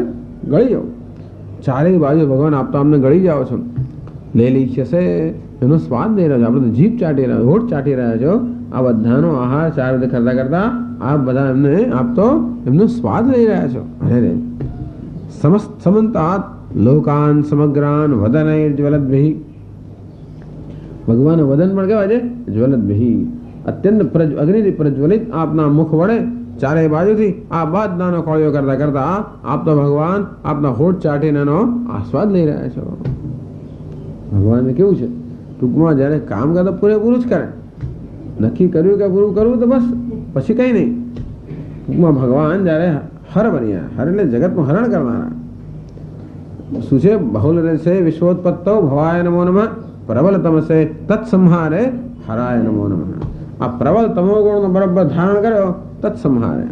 ગળી જાઓ, ચારે બાજુ ભગવાન આપતા અમને ગળી જાઓ છો. લૈલિષ્યસે એનો સ્વાદ લઈ રહ્યો છો, આપણે તો જીભ ચાટી રહ્યા, હોઠ ચાટી રહ્યા છો, આ બધાનો આહાર ચાર રીતે કરતા કરતા આપ બધા એમને આપતો એમનો સ્વાદ લઈ રહ્યા છો. અરે સમંતાત લોકાન સમગ્રાન વદનૈર્જ્વલદ્ભિઃ, ભગવાન વદન પણ કહેવાય છે જ્વલદ્ભિઃ, અત્યંત અગ્નિથી પ્રજ્વલિત આપના મુખ વડે ચારે બાજુથી આ બધાનો કોળીઓ કરતા કરતા આપ તો ભગવાન આપના હોઠ ચાટીને એનો આસ્વાદ લઈ રહ્યા છો. ભગવાનને કેવું છે, ટૂંકમાં જયારે કામ કરતા પૂરેપૂરું જ કરે, નક્કી કર્યું કે પૂરું કરવું તો બસ પછી કઈ નહીં. ટૂંકમાં ભગવાન જયારે હર બન્યા, હર એટલે જગતનું હરણ કરનારા શું છે, બહુલ રસે વિશ્વોત્પત્તો ભવાય નમો નમઃ, પ્રબલ તમસે તત્સંહારે હરાય નમો નમઃ. આ પ્રબલ તમો ગુણનો બરાબર ધારણ કર્યો તત્સંહારે,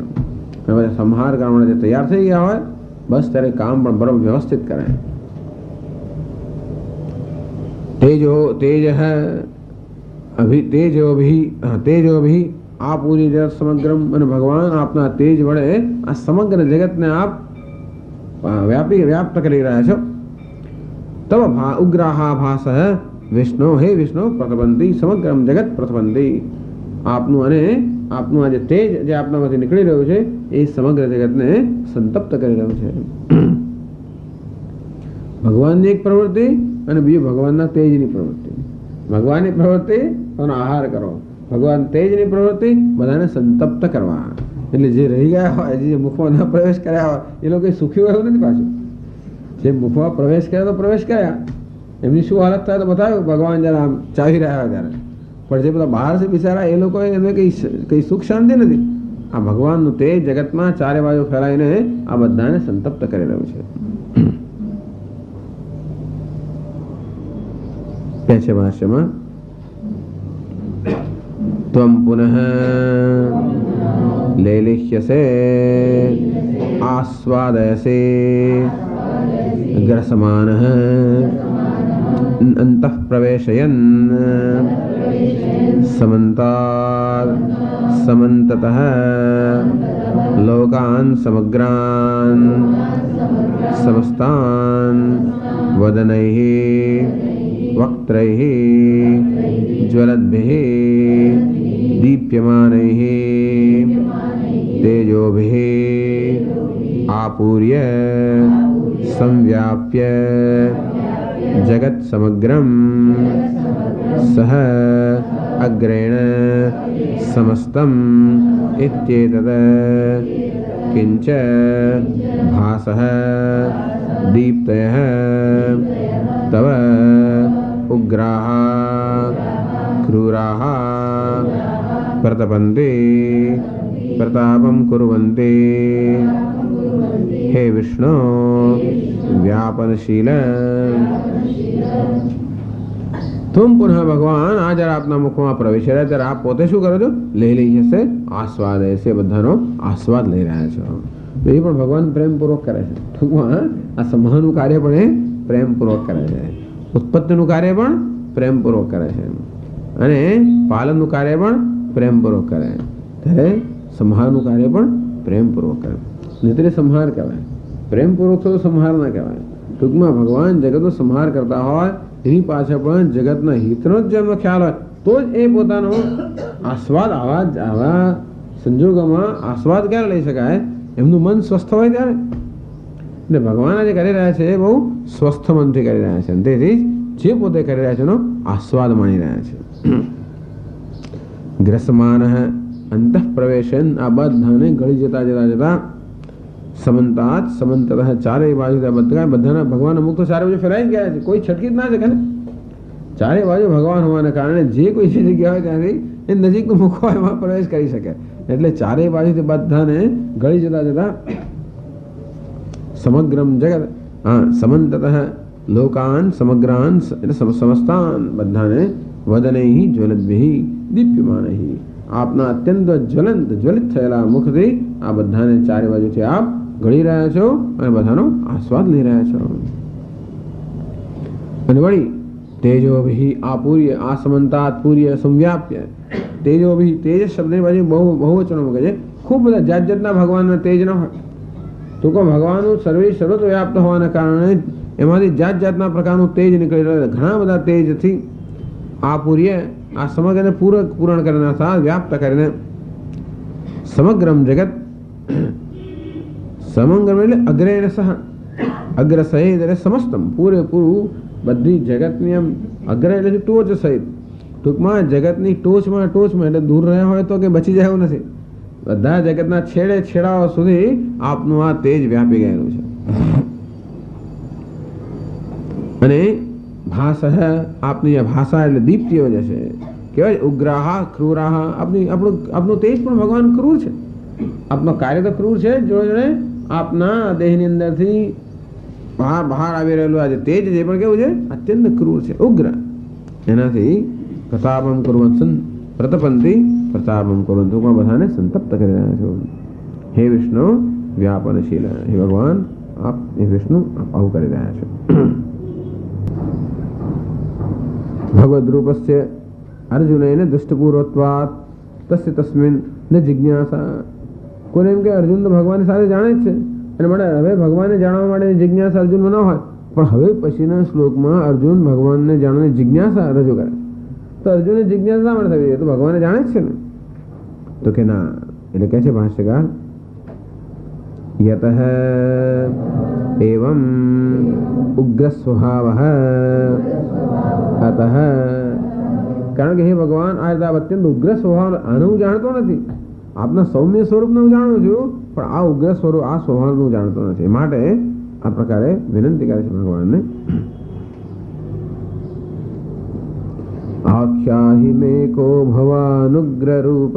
સંહાર કરવા માટે તૈયાર થઈ ગયા હોય બસ ત્યારે કામ પણ બરાબર વ્યવસ્થિત કરે. તેજો તેજ તેજોભિ આ પૂરી જગત સમગ્રમ, અને ભગવાન આપના તેજ વડે આ સમગ્ર જગતને આપ વ્યાપ્ત કરી રહ્યા છો. તવ ઉગ્રાહા ભાસ વિષ્ણુ, હે વિષ્ણુ પ્રતપંતી સમગ્રમ જગત પ્રતપંતી, આપનું અને આપનું આ જે તેજ જે આપનામાંથી નીકળી રહ્યું છે એ સમગ્ર જગતને સંતપ્ત કરી રહ્યું છે. ભગવાનની એક પ્રવૃત્તિ અને બીજું ભગવાનના તેજની પ્રવૃત્તિ. ભગવાનની પ્રવૃત્તિ એનો આહાર કરો, ભગવાન તેજની પ્રવૃત્તિ બધાને સંતપ્ત કરવા. એટલે જે રહી ગયા હોય, જે મુખમાં ન પ્રવેશ કર્યા હોય એ લોકો સુખી હોય એવું નથી. પાછું જે મુખમાં પ્રવેશ કર્યા તો પ્રવેશ કર્યા, એમની શું હાલત થાય તો બતાવ્યું ભગવાન જયારે આમ ચાવી રહ્યા હોય ત્યારે. પણ જે બધા બહાર છે બિચારા એ લોકો એમને કઈ સુખ શાંતિ નથી. આ ભગવાનનું તેજ જગતમાં ચારે બાજુ ફેલાઈને આ બધાને સંતપ્ત કરી રહ્યું છે. કહે છે ભાષ્યમાં, ત્વમ પુનઃ લેલિહ્યસે આસ્વાદયસે ગ્રસમાનઃ અંતઃ પ્રવેશયન સમંતાદ સમંતતઃ લોકાન સમગ્રાન સમસ્તાન વદનૈઃ વક્ત્રૈઃ જ્વલદ્ભિઃ દીપ્યમાનૈઃ તેજોभिः આપૂર્ય સંવ્યાપ્ય જગત સમગ્રમ સહ અગ્રેણ સમસ્તમ ઇત્યેતદ કિંચ ભાસઃ દીપ્તયઃ તવ ઉગ્રાઃ ક્રૂરાઃ પ્રતપન્તિ પ્રતાપમ કુર્વન્તિ હે વિષ્ણુ વ્યાપનશીલ. તુમ પુનઃ ભગવાન આ જ્યારે આપના મુખમાં પ્રવેશ રહ્યા ત્યારે આપ પોતે શું કરો છો? લઈ જશે આસ્વાદ છે, બધાનો આસ્વાદ લઈ રહ્યા છો. એ પણ ભગવાન પ્રેમપૂર્વક કરે છે. ટૂંકમાં આ સંહારનું કાર્ય પણ એ પ્રેમપૂર્વક કરે છે, ઉત્પત્તિનું કાર્ય પણ પ્રેમપૂર્વક કરે છે અને પાલનનું કાર્ય પણ પ્રેમપૂર્વક કરે. ત્યારે સંહારનું કાર્ય પણ પ્રેમપૂર્વક કરે. નિત્ય સંહાર કહેવાય, પ્રેમપૂર્વક તો સંહાર ના કહેવાય. ટૂંકમાં ભગવાન જગતનો સંહાર કરતા હોય એની પાછળ પણ જગતના હિતનો જ જેમનો ખ્યાલ હોય તો જ એ પોતાનો આસ્વાદ આવા સંજોગોમાં આસ્વાદ ક્યારે લઈ શકાય? એમનું મન સ્વસ્થ હોય ત્યારે. એટલે ભગવાન જે કરી રહ્યા છે એ બહુ સ્વસ્થ મનથી કરી રહ્યા છે. તેથી જે પોતે કરી રહ્યા છે એનો આસ્વાદ માણી રહ્યા છે. ગ્રસમાન અંતઃ પ્રવેશન, આ બધાને ગળી જતા જતા જતા સમંતાત સમંતતઃ, ચારે બાજુ બધાના ભગવાન અમુક તો ચારે બાજુ ફેરાઈ ગયા છે, કોઈ છટકી જ ના શકે ને. ચારે બાજુ ભગવાન હોવાને કારણે જે કોઈ જે જગ્યા હોય ત્યાંથી એ નજીકનું મુખ હોય એમાં પ્રવેશ કરી શકે. એટલે ચારે બાજુથી બધાને ગળી જતા જતા સમગ્રમ જગત સમંતતઃ લોકાન સમગ્રાન એટલે સમસ્તાન બધાને વદનૈઃ જ્વલદ્ભિઃ દીપ્યમાનૈઃ, આપના અત્યંત જ્વલિત થયેલા મુખથી આ બધાને ચારે બાજુથી આપ ગળી રહ્યા છો અને બધાનો આસ્વાદ લઈ રહ્યા છો. અને વળી તેજોભિઃ આપૂર્ય, આ સમંતાત પૂર્ય સંવ્યાપ્ય, તેજોભિઃ, તેજ શબ્દની બાજુ બહુવચનો મૂકે છે. ખૂબ બધા જાત જાતના ભગવાનના તેજ ન હોય. તો કહો ભગવાનનું સર્વત્ર વ્યાપ્ત હોવાના કારણે એમાંથી જાત જાતના પ્રકારનું તેજ નીકળી રહ્યું. ઘણા બધા તેજથી આપૂર્ય, આ સમગ્રને પૂરણ કરીને વ્યાપ્ત કરીને સમગ્રમ જગત, સમગ્રમ એટલે અગ્રેણ સહ, અગ્ર સહિત એટલે સમસ્તમ પૂરેપૂરું બધી જગતની એમ અગ્ર એટલે ટોચ સહિત. ટૂંકમાં જગતની ટોચમાં એટલે દૂર રહ્યા હોય તો કે બચી જાય એવું નથી. બધા જગતના છેડે છેડાઓ સુધી આપનું આ તેજ વ્યાપી ગયેલું છે. અને ભાષ, આપની ભાષા એટલે દીપ્તિઓ જશે. કહેવાય ઉગ્રાહ ક્રૂરાહ, આપણું તેજ પણ ભગવાન ક્રૂર છે. આપનો કાર્ય તો ક્રૂર છે, જોડે જોડે આપના દેહની અંદરથી બહાર આવી રહેલું આજે તેજ જે પણ કેવું છે? અત્યંત ક્રૂર છે, ઉગ્ર. એનાથી પ્રતાપમ કુર્વંત પ્રતપંતિ પ્રતાપમ કુર્વંત, બધાને સંતપ્ત કરી રહ્યા છો. હે વિષ્ણુ વ્યાપનશીલ, હે ભગવાન આપ, હે વિષ્ણુ આપ આવું કરી રહ્યા છો. ભગવદ રૂપસ્ય અર્જુનને દુષ્ટપૂર્વત્વાત તસ્ય તસ્મિન ન જિજ્ઞાસા. કોને એમ કે અર્જુન તો ભગવાન સાથે જાણે જ છે અને માટે હવે ભગવાનને જાણવા માટે જિજ્ઞાસા અર્જુનમાં ન હોય, પણ હવે પછીના શ્લોકમાં અર્જુન ભગવાનને જાણવાની જિજ્ઞાસા રજૂ કરે. તો અર્જુનને જિજ્ઞાસા શા માટે થવી? એ તો ભગવાનને જાણે જ છે ને. તો કે ના, એટલે કહે છે ભાષ્યકાર, યતઃ એવં ઉગ્ર સ્વભાવઃ અતઃ, કારણ કે હે ભગવાન આ રીતે અત્યંત ઉગ્ર સ્વભાવ, આને હું જાણતો નથી. આપના સૌમ્ય સ્વરૂપને હું જાણું છું, પણ આ ઉગ્ર સ્વરૂપ, આ સ્વભાવને હું જાણતો નથી. માટે આ પ્રકારે વિનંતી કરે છે ભગવાનને. આખ્યાહિ મે કો ભવાનુગ્ર રૂપઃ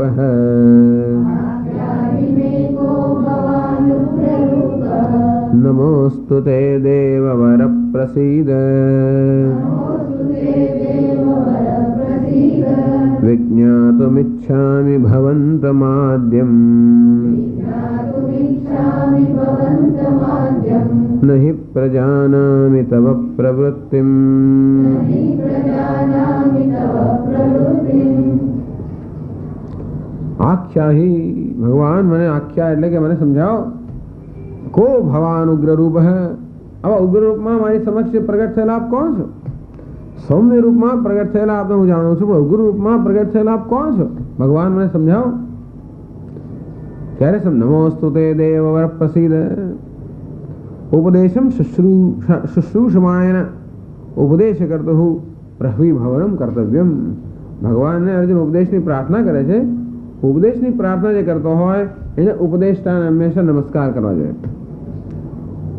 नमोस्तुते देववर प्रसीद विज्ञातुमिच्छामि भवन्तमाद्यम् न हि प्रजानामि तव प्रवृत्तिम् आख्या ही भगवान मैंने आख्या એટલે કે મને સમજાવો को भगवान उग्र रूप है अब उग्र रूप में हमारी समक्ष प्रगट થયેલા આપ કોણ છો સૌમ્ય રૂપમાં પ્રગટ થયેલા આપને હું જાણું છું પણ ઉગ્ર રૂપમાં પ્રગટ થયેલા આપ કોણ છો ભગવાન મને સમજાવો ત્યારે નમોસ્તુતે દેવવર પ્રસીદ उपदेशम शुश्रूषमाणेन उपदेश करते हो प्रह्वी भवनम कर्तव्यम भगवान ने अर्जुन उपदेश ની પ્રાર્થના કરે છે ઉપદેશ ની પ્રાર્થના જે કરતો હોય એને ઉપદેશતાને હંમેશા નમસ્કાર કરવા જોઈએ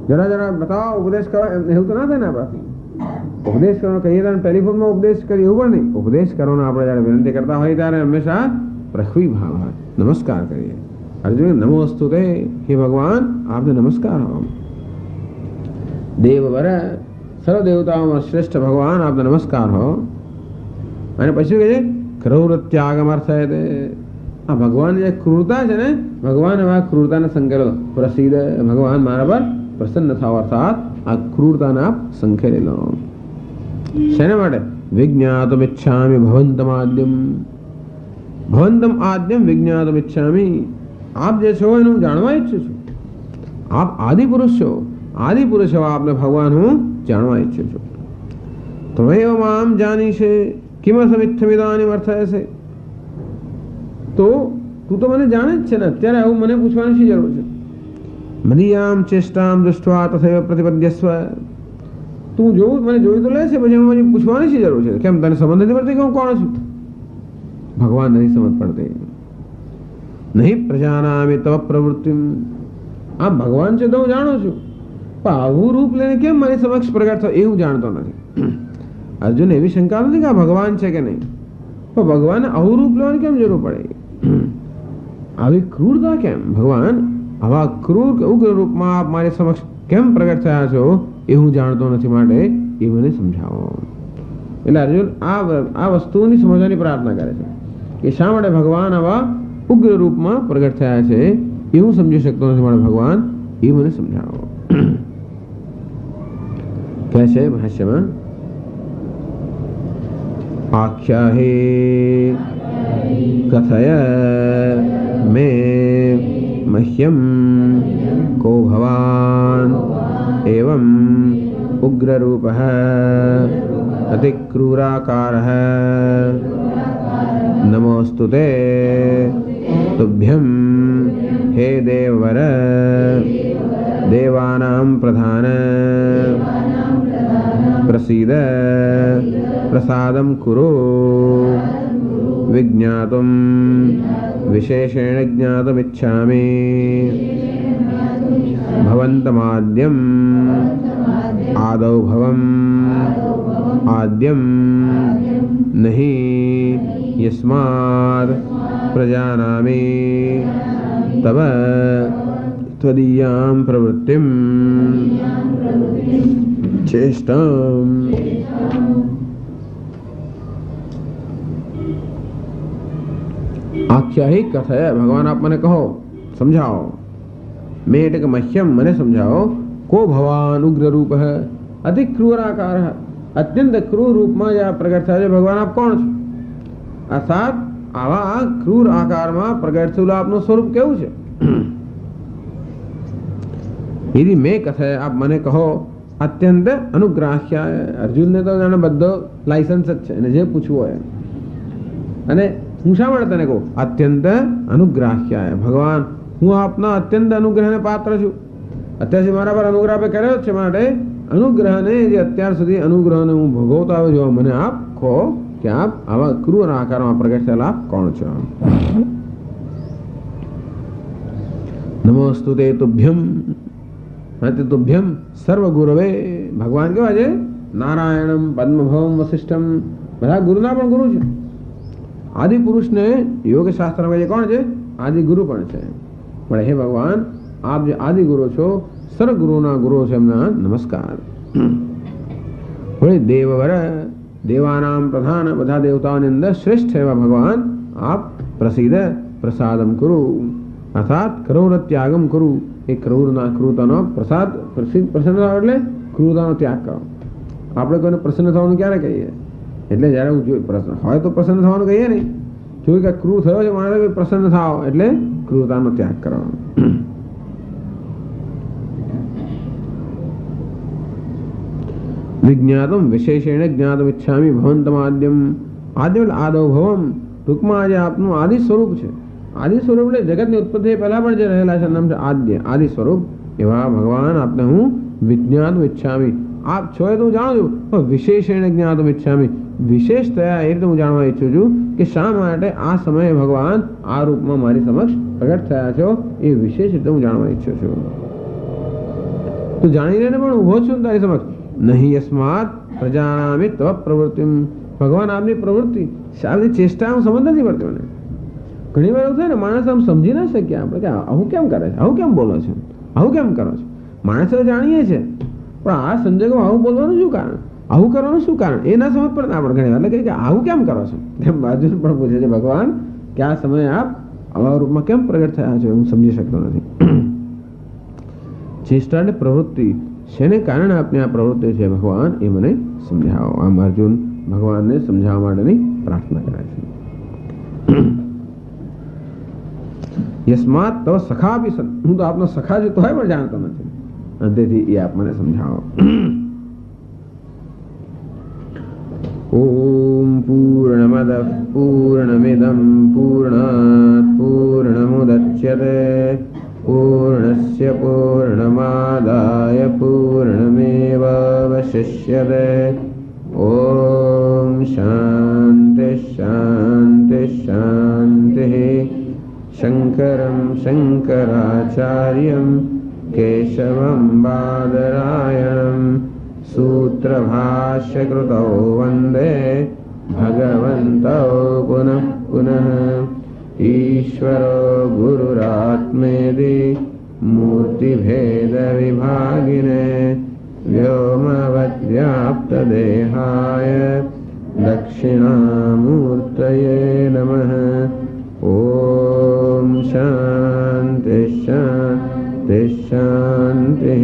જરા જરા બતાવો ઉપદેશ કરો એવું તો ના થાય ને આપણાથી ઉપદેશ કરવાનો કહીએ ત્યારે ટેલિફોનમાં ઉપદેશ કરીએ એવું પણ નહીં ઉપદેશ કરવાનો આપણે જ્યારે વિનંતી કરતા હોય ત્યારે હંમેશા પ્રહ્વી ભાવ નમસ્કાર કરીએ अर्जुन नमोस्तुते हे भगवान आपने नमस्कार हो देववर सर्व देवताओं में श्रेष्ठ भगवान आपने नमस्कार हो અને પછી કહે છે ક્રૂર ત્યાગમ અર્થાય આ ભગવાન જે ક્રૂરતા છે ને ભગવાન આ ક્રૂરતાને સંકેલો પ્રસિદ્ધ ભગવાન મારા પર પ્રસન્ન થાવ અર્થાત આ ક્રૂરતાને આપ સંકેલી લો શેના માટે વિજ્ઞાતમ ઇચ્છામિ ભવંતમ આદ્યમ વિજ્ઞાતમ ઇચ્છામિ आप જે છો એનું જાણવા ઈચ્છું છું આપ આદિ પુરુષ છો આદિ પુરુષ છો આપને ભગવાન હું જાણવા ઈચ્છું છું ત્વમેવ મામ જાનીશે કિમર્થમિત્થમિદાનીમ અર્થયસે તો તું તો મને જાણે જ છે ને અત્યારે આવું મને પૂછવાની શી જરૂર છે મદિયામ ચેષ્ટામ દૃષ્ટ્વા તથૈવ પ્રતિપદ્યસ્વ તું જોવું મને જોઈ તો લે છે પછી મને પૂછવાની શી જરૂર છે કેમ તને સમજ નથી પડતી કે હું કોણ છું ભગવાન નથી સમજ પડતી नहीं प्रजानामि तव प्रवृत्ति आप भगवान से तो जानो छू पर आवू रूप लेने केम मारी समक्ष प्रगट थो एवं जानतो नहीं अर्जुन एवी शंका नहीं कि भगवान है कि नहीं पर भगवान आवू रूप लेवानी केम जरूर पड़ेगी આવી ક્રૂરતા કેમ ભગવાન આવા ક્રૂર ઉગ્ર રૂપમાં આપ મારી સમક્ષ કેમ પ્રગટ થયા છો એ હું જાણતો નથી માટે એ મને સમજાવો એટલે અર્જુન આ વસ્તુની સમજવાની પ્રાર્થના કરે છે કે શા માટે ભગવાન આવા ઉગ્ર રૂપમાં પ્રગટ થયા છે એ હું સમજી શકતો નથી મારા ભગવાન એ મને સમજાવો કહે છે ભાષ્યમાં આખ્યાહે કથય મે મહ્યમ કો ભવાન એવં ઉગ્રરૂપઃ અતિક્રૂરાકારઃ नमोस्तुते तुभ्यं हे देववर देवानां प्रधान प्रसीद प्रसादं कुरु विज्ञातुं विशेषेण ज्ञातुमिच्छामि भवन्तमाद्यम् आदौ भवम् आद्यं नहि यस्माद् प्रजानामि तव त्वदीयां प्रवृत्तिं चेष्टाम् आख्याहि कथय भगवान आप मने कहो समझाओ मेटक मह्यम मने समझाओ को भगवान उग्र रूप है अति क्रूराकार है अत्यंत क्रूर रूप में या प्रगट था भगवान आप कौन छो अर्थात आवा क्रूर आकार में प्रगट थયેલું આપનું સ્વરૂપ કેવું છે यदि मैं कथे आप मने कहो अत्यंत अनुग्राह्य अर्जुन ने तो जाने બધો લાયસન્સ જ છે અને જે પૂછવું હોય અને હું શા માટે તને કહું અત્યંત અનુગ્રાહ્ય ભગવાન હું આપના અત્યંત અનુગ્રહને પાત્ર છું અત્યાર સુધી મારા પર અનુગ્રહ આપે કર્યો છે માટે અનુગ્રહને જે અત્યાર સુધી અનુગ્રહને હું ભોગવતો આવ્યો છું મને આપ કહો કે આપ આવા ક્રૂર આકારમાં પ્રગટ થયેલા આપ કોણ છો નમોસ્તુતે તુભ્યમ तुभ्यम सर्व गुरवे भगवान केवा छे नारायणम पद्मभवम वशिष्ठम બધા ગુરુના પણ ગુરુ છે આદિ પુરુષને યોગ શાસ્ત્રમાં જે કોણ છે આદિ ગુરુ પણ છે પણ હે ભગવાન આપ જે આદિ ગુરુ છો, સર્વગુરુના ગુરુ છે, એમના નમસ્કાર. વળી દેવવર, દેવાનામ પ્રધાન, બધા દેવતાઓની અંદર શ્રેષ્ઠ એવા ભગવાન આપ પ્રસિદ્ધ પ્રસાદમ કરું, અર્થાત ક્રૂર ત્યાગમ કરું. એ ક્રૂરતાનો પ્રસાદ પ્રસન્ન થાવ એટલે ક્રૂરતાનો ત્યાગ કરો. આપણે કોઈને પ્રસન્ન થવાનું ક્યારે કહીએ? એટલે જ્યારે પ્રસન્ન હોય તો પ્રસન્ન થવાનું કહીએ નહીં. જોયું કે ક્રૂર થયો છે મારે પ્રસન્ન થાવ એટલે ક્રૂરતાનો ત્યાગ કરો. વિજ્ઞાતમ વિશેષેણ જ્ઞાતમ ઈચ્છામિ ભવંતમ આદ્યમ. આદ્ય આદવ ભવમ, ટૂંકમાં આજે આપનું આદિ સ્વરૂપ છે. આદિ સ્વરૂપ એટલે જગતની ઉત્પત્તિ પહેલા પણ જે રહેલા છે નામ છે આદ્ય, આદિ સ્વરૂપ. એવા ભગવાન આપને હું વિજ્ઞાતમ ઈચ્છામિ, આપ છો એ તો હું જાણું છું, પણ વિશેષેણ જ્ઞાતમ ઈચ્છામિ, વિશેષ થયા એ રીતે હું જાણવા ઈચ્છું છું કે શા માટે આ સમયે ભગવાન આ રૂપમાં મારી સમક્ષ પ્રગટ થયા છો, એ વિશેષ રીતે હું જાણવા ઈચ્છું છું. તું જાણીને પણ ઉભો છું તારી સમક્ષ. નહીં યસ્માત પ્રજાનામિ તવ પ્રવૃત્તિ, ભગવાન આપની પ્રવૃત્તિ આપની ચેષ્ટા હું સમજ નથી પડતી મને. ઘણી વાર એવું થાય ને, માણસ આમ સમજી ના શકીએ આપણે કે આવું કેમ કરે છે, આવું કેમ બોલો છો, આવું કેમ કરો છો. માણસ જાણીએ છે પણ આ સંજોગોમાં આવું બોલવાનું શું કારણ, આવું કરવાનું શું કારણ, એ ના સમજ પડે આપણે ઘણી વાર. એટલે કે આવું કેમ કરો છો એમ બાજુ પણ પૂછે છે ભગવાન કે આ સમયે આપ આવા રૂપમાં કેમ પ્રગટ થયા છો, હું સમજી શકતો નથી. ચેષ્ટા એટલે પ્રવૃત્તિ, શેને કારણે આપને આ પ્રવૃત્તિ છે ભગવાન એ મને સમજાવો. આમ અર્જુન ભગવાનને સમજાવવા માટેની પ્રાર્થના કરે છે. યસ્માત તવ સખાપી સન, હું તો આપનો સખા છું તોય પણ જાણતો નથી, તેથી એ આપ મને સમજાવો. ઓમ પૂર્ણમદ પૂર્ણમિદમ પૂર્ણાત પૂર્ણમુદચ્યતે પૂર્ણસ્ય પૂર્ણમાદાય પૂર્ણમેવાવશિષ્યતે. ઓમ શાંતિ શાંતિ શાંતિ. શંકરં શંકરાચાર્યં કેશવં બાદરાયણં સૂત્રભાષ્યકૃતૌ વંદે ભગવन्तૌ પુનઃ પુનઃ. ઈશ્વરો ગુરુરાત્મેતિ મૂર્તિભેદવિભાગિને વ્યોમવદ્વ્યાપ્તદેહાય દક્ષિણામૂર્તયે નમઃ. ઓમ શાંતિ શાંતિ શાંતિ.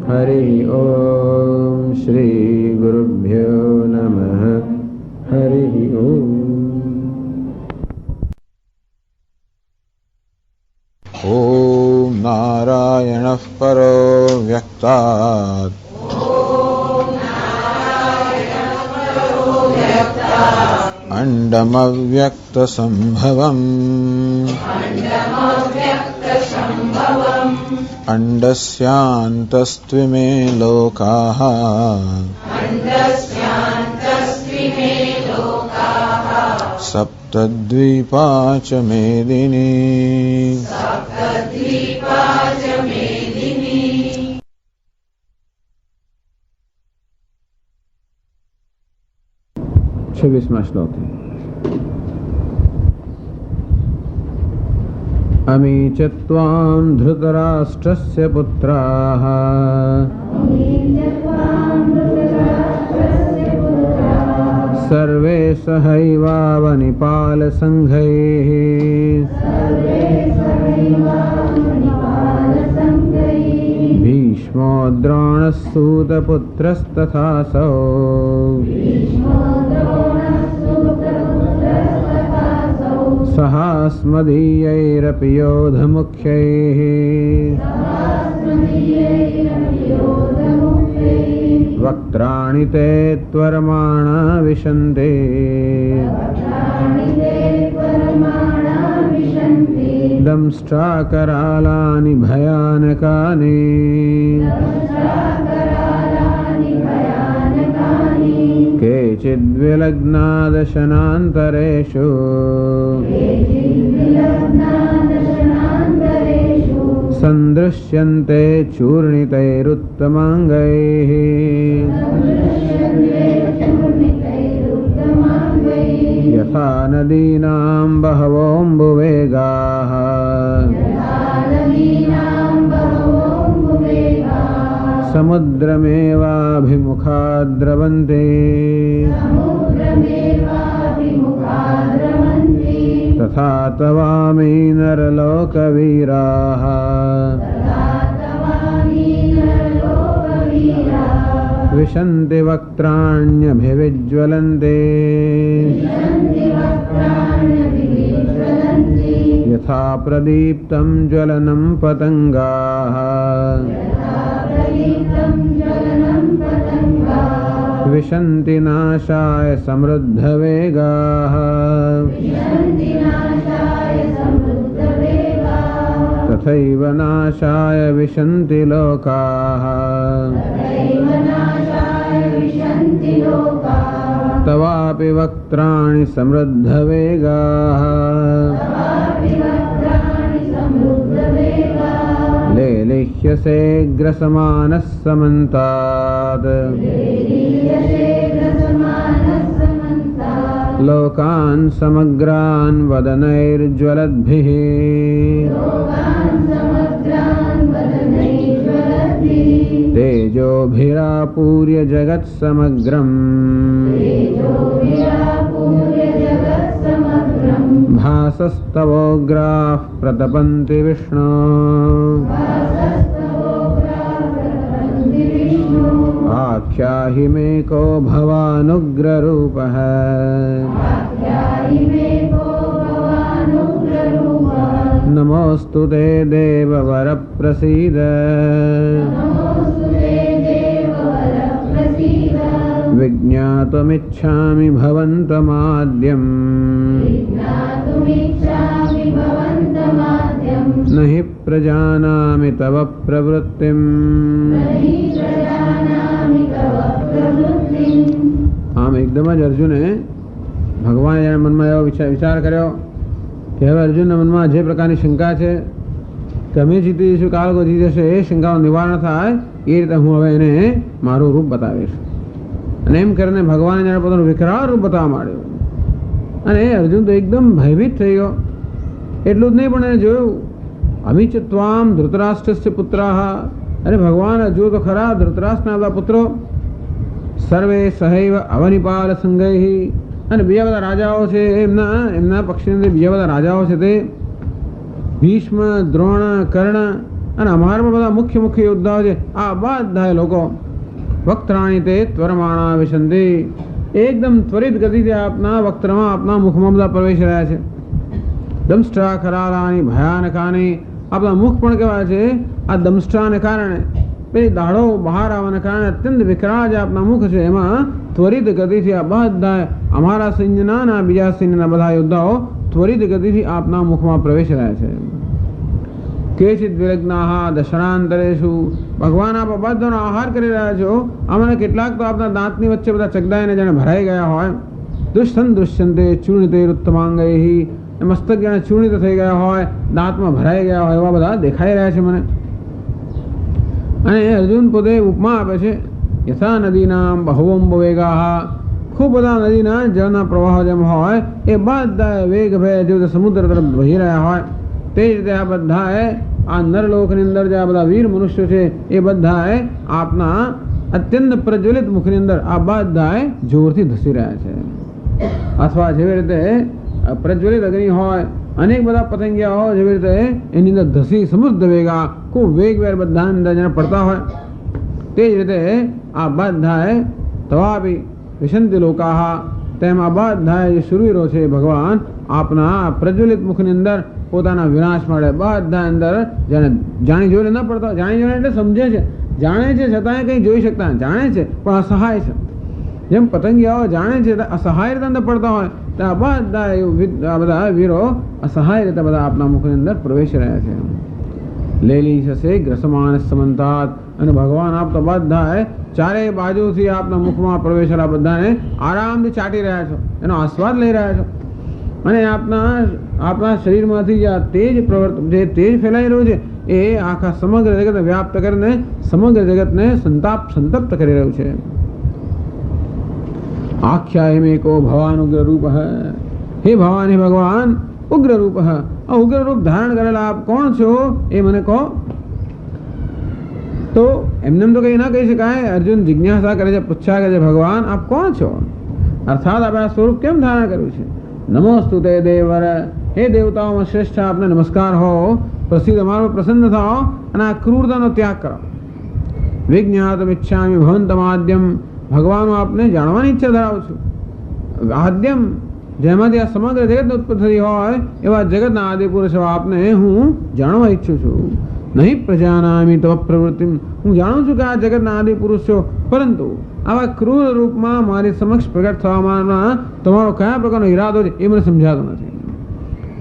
હરિ ઓમ શ્રી ગુરુભ્યો નમઃ. હરિ ઓમ. ઓમ નારાયણઃ પરો વ્યક્તાત અંડમવ્યક્તસંભવम् અંડસ્યાन्तस्त्विमे લોકાः સપ્તદ્વીપા ચ મેદિની. 26 શ્લોક. અમી ચ ત્વાં ધૃતરાષ્ટ્રસ્ય પુત્રાઃ સર્વે સહૈવાવનિપાલસંઘૈઃ ભીષ્મો દ્રોણસ્સૂતપુત્રસ્તથાસૌ સહાસ્મદીયૈરપि યોધમુખ્યૈઃ વક્ત્રાણિ તે ત્વરમાણા વિશન્તે. દંષ્ટ્રાકરાલાનિ ભયાનકાનિ કેચિદ્વિલગ્ના દશનાંતરેષુ સંદૃશ્યન્તે ચૂર્ણિતૈરુત્તમાંગૈઃ. યથા નદીનાં બહવોऽમ્બુવેગાઃ समुद्रमेवाभिमुखा द्रवन्ते तथा तवामि नरलोकवीराः विशन्ति वक्त्राण्यभिविज्वलन्ते यथा प्रदीप्तं ज्वलनं पतङ्गाः विशन्ति नाशाय समृद्धवेगाः तथैव नाशाय विशन्ति लोकाः तवापि वक्त्राणि समृद्धवेगाः लेलिह्यसे ग्रसमानः समन्तात् लोकान् समग्रान् वदनैर्ज्वलद्भिः तेजोभिरापूर्य जगत्समग्रम् भासस्तवोग्राः प्रतपन्ति विष्णो आख्याहि मे को भवानुग्ररूपः नमोऽस्तु ते देववर प्रसीद विज्ञातुमिच्छामि भवन्तमाद्यम् न हि प्रजानामि तव प्रवृत्तिम् આમ એકદમ જ અર્જુને ભગવાને જાણે મનમાં એવો વિચાર કર્યો કે હવે અર્જુનના મનમાં જે પ્રકારની શંકા છે કે અમે જીતી જઈશું, કાળકો જીતી જશે, એ શંકાનું નિવારણ થાય એ રીતે હું હવે એને મારું રૂપ બતાવીશ. અને એમ કરીને ભગવાને જાણે પોતાનું વિકરાળ રૂપ બતાવવા માંડ્યું. અને એ અર્જુન તો એકદમ ભયભીત થઈ ગયો. એટલું જ નહીં પણ એને જોયું અમિચ ત્વામ ધૃતરાષ્ટ્રસ્ય પુત્રાહ, અરે ભગવાન હજુ તો ખરા ધૃતરાષ્ટ્રના બધા પુત્રો સર્વે સહૈવ અવનિપાલ સંગૈ, અને બીજા બધા રાજાઓ છે એમના પક્ષની અંદર બીજા બધા રાજાઓ છે તે ભીષ્મ, દ્રોણ, કર્ણ અને અમારા બધા મુખ્ય યોદ્ધાઓ છે, આ બધા લોકો વક્ત્રાણી તે ત્વરમાણા વિશંતિ, એકદમ ત્વરિત ગતિથી આપના વક્ત્રમાં આપના મુખમાં બધા પ્રવેશ રહ્યા છે. દંષ્ટા કરાલાની ભયાનકાની, આપણા મુખ પણ કેવા છે આ દંષ્ટાને કારણે, પેલી દાઢો બહાર આવવાને કારણે અત્યંત વિકરાળ જે આપના મુખ છે એમાં ત્વરિત ગતિથી આ બધા અમારા સૈન્યના અને બીજા સૈન્યના બધા યોદ્ધાઓ ત્વરિત ગતિથી આપના મુખમાં પ્રવેશ રહ્યા છે. કેચિત વિલગ્નાહ દશનાંતરેષુ, ભગવાન આપ બધાનો આહાર કરી રહ્યા છો, આમાંના કેટલાક તો આપના દાંતની વચ્ચે બધા ચગદાઈને જાણે ભરાઈ ગયા હોય. દુષ્યંતે ચૂર્ણિતે ઉત્તમાંગૈ, મસ્તક જાણે ચૂર્ણિત થઈ ગયા હોય, દાંતમાં ભરાઈ ગયા હોય એવા બધા દેખાઈ રહ્યા છે મને. અને અર્જુન પોતે ઉપમા આપે છે યથા નદીના બહુવંબ વેગાહ, ખૂબ બધા નદીના જળના પ્રવાહ જેમ હોય એ બધા વેગ ભય જેવું સમુદ્ર તરફ વહી રહ્યા હોય, તે જ રીતે આ બધાએ આ નરલોકની અંદર જે આ બધા વીર મનુષ્યો છે એ બધાએ આપના અત્યંત પ્રજ્વલિત મુખની અંદર આ બધાએ જોરથી ધસી રહ્યા છે. અથવા જેવી રીતે પ્રજ્વલિત અગ્નિ હોય, અનેક બધા પતંગિયા હોય, જેવી રીતે એની અંદર ધસી સમૃદ્ધ વેગા ખૂબ વેગવેર બધા અંદર જેને પડતા હોય, તે જ રીતે આ બધાએ તવાપી વિશંતિ લોકાહ, તેમ આ બધાએ જે શૂરવીરો છે ભગવાન આપના પ્રજ્વલિત મુખની અંદર પોતાના વિનાશ માટે બધા અંદર જેને જાણી જોઈને ન પડતા, જાણી જોઈને એટલે સમજે છે, જાણે છે છતાંય કંઈ જોઈ શકતા, જાણે છે પણ અસહાય છે. જેમ પતંગિયાઓ જાણે છે અસહાય રીતે અંદર પડતા હોય, તો આ બધા વીરો અસહાય રીતે બધા આપના મુખની અંદર પ્રવેશી રહ્યા છે. લેલી થશે ગ્રસમાન સમંતાત, અને ભગવાન આપ તો બધા ચારેય બાજુથી આપના મુખમાં પ્રવેશેલા બધાને આરામથી ચાટી રહ્યા છો, એનો આસ્વાદ લઈ રહ્યા છો. અને આપના શરીરમાંથી જે તેજ જે તેજ ફેલાઈ રહ્યું છે એ આખા સમગ્ર જગતને વ્યાપ્ત કરીને સમગ્ર જગતને સંતપ્ત કરી રહ્યું છે. આખ્યાય મેં કો ભવાનુગ્ર રૂપ હે ભવાન, હે ભગવાન ઉગ્ર રૂપ. ઉગ્ર રૂપ ધારણ કરેલા આપ કોણ છો એ મને કહો. તો એમને તો કઈ ના કહી શકાય. અર્જુન જિજ્ઞાસા કરે છે, પૂછ્યા કરે છે, ભગવાન આપ કોણ છો? અર્થાત આપણે આ સ્વરૂપ કેમ ધારણ કર્યું છે? નમોસ્તુ તે દેવર, હે દેવતાઓમાં શ્રેષ્ઠ આપને નમસ્કાર હો. પ્રસિદ્ધ અમારો પ્રસન્ન થાઓ અને આ ક્રૂરતાનો ત્યાગ કરો. વિજ્ઞાતમ ઈચ્છામિ ભવંતમ આદ્યમ, ભગવાન આપને જાણવાની ઈચ્છા ધરાવું છું. આદ્યમ જેમાંથી આ સમગ્ર જગત ઉત્પત્તિ હોય એવા જગતના આદિ પુરુષ આપને હું જાણવા ઈચ્છું છું. નહીં પ્રજાનામી તવ પ્રવૃત્તિ, હું જાણું છું કે આ જગતના આદિ પુરુષ છો, પરંતુ આવા ક્રૂર રૂપમાં મારી સમક્ષ પ્રગટ થવામાં તમારો કયા પ્રકારનો ઈરાદો છે એ મને સમજાતો નથી.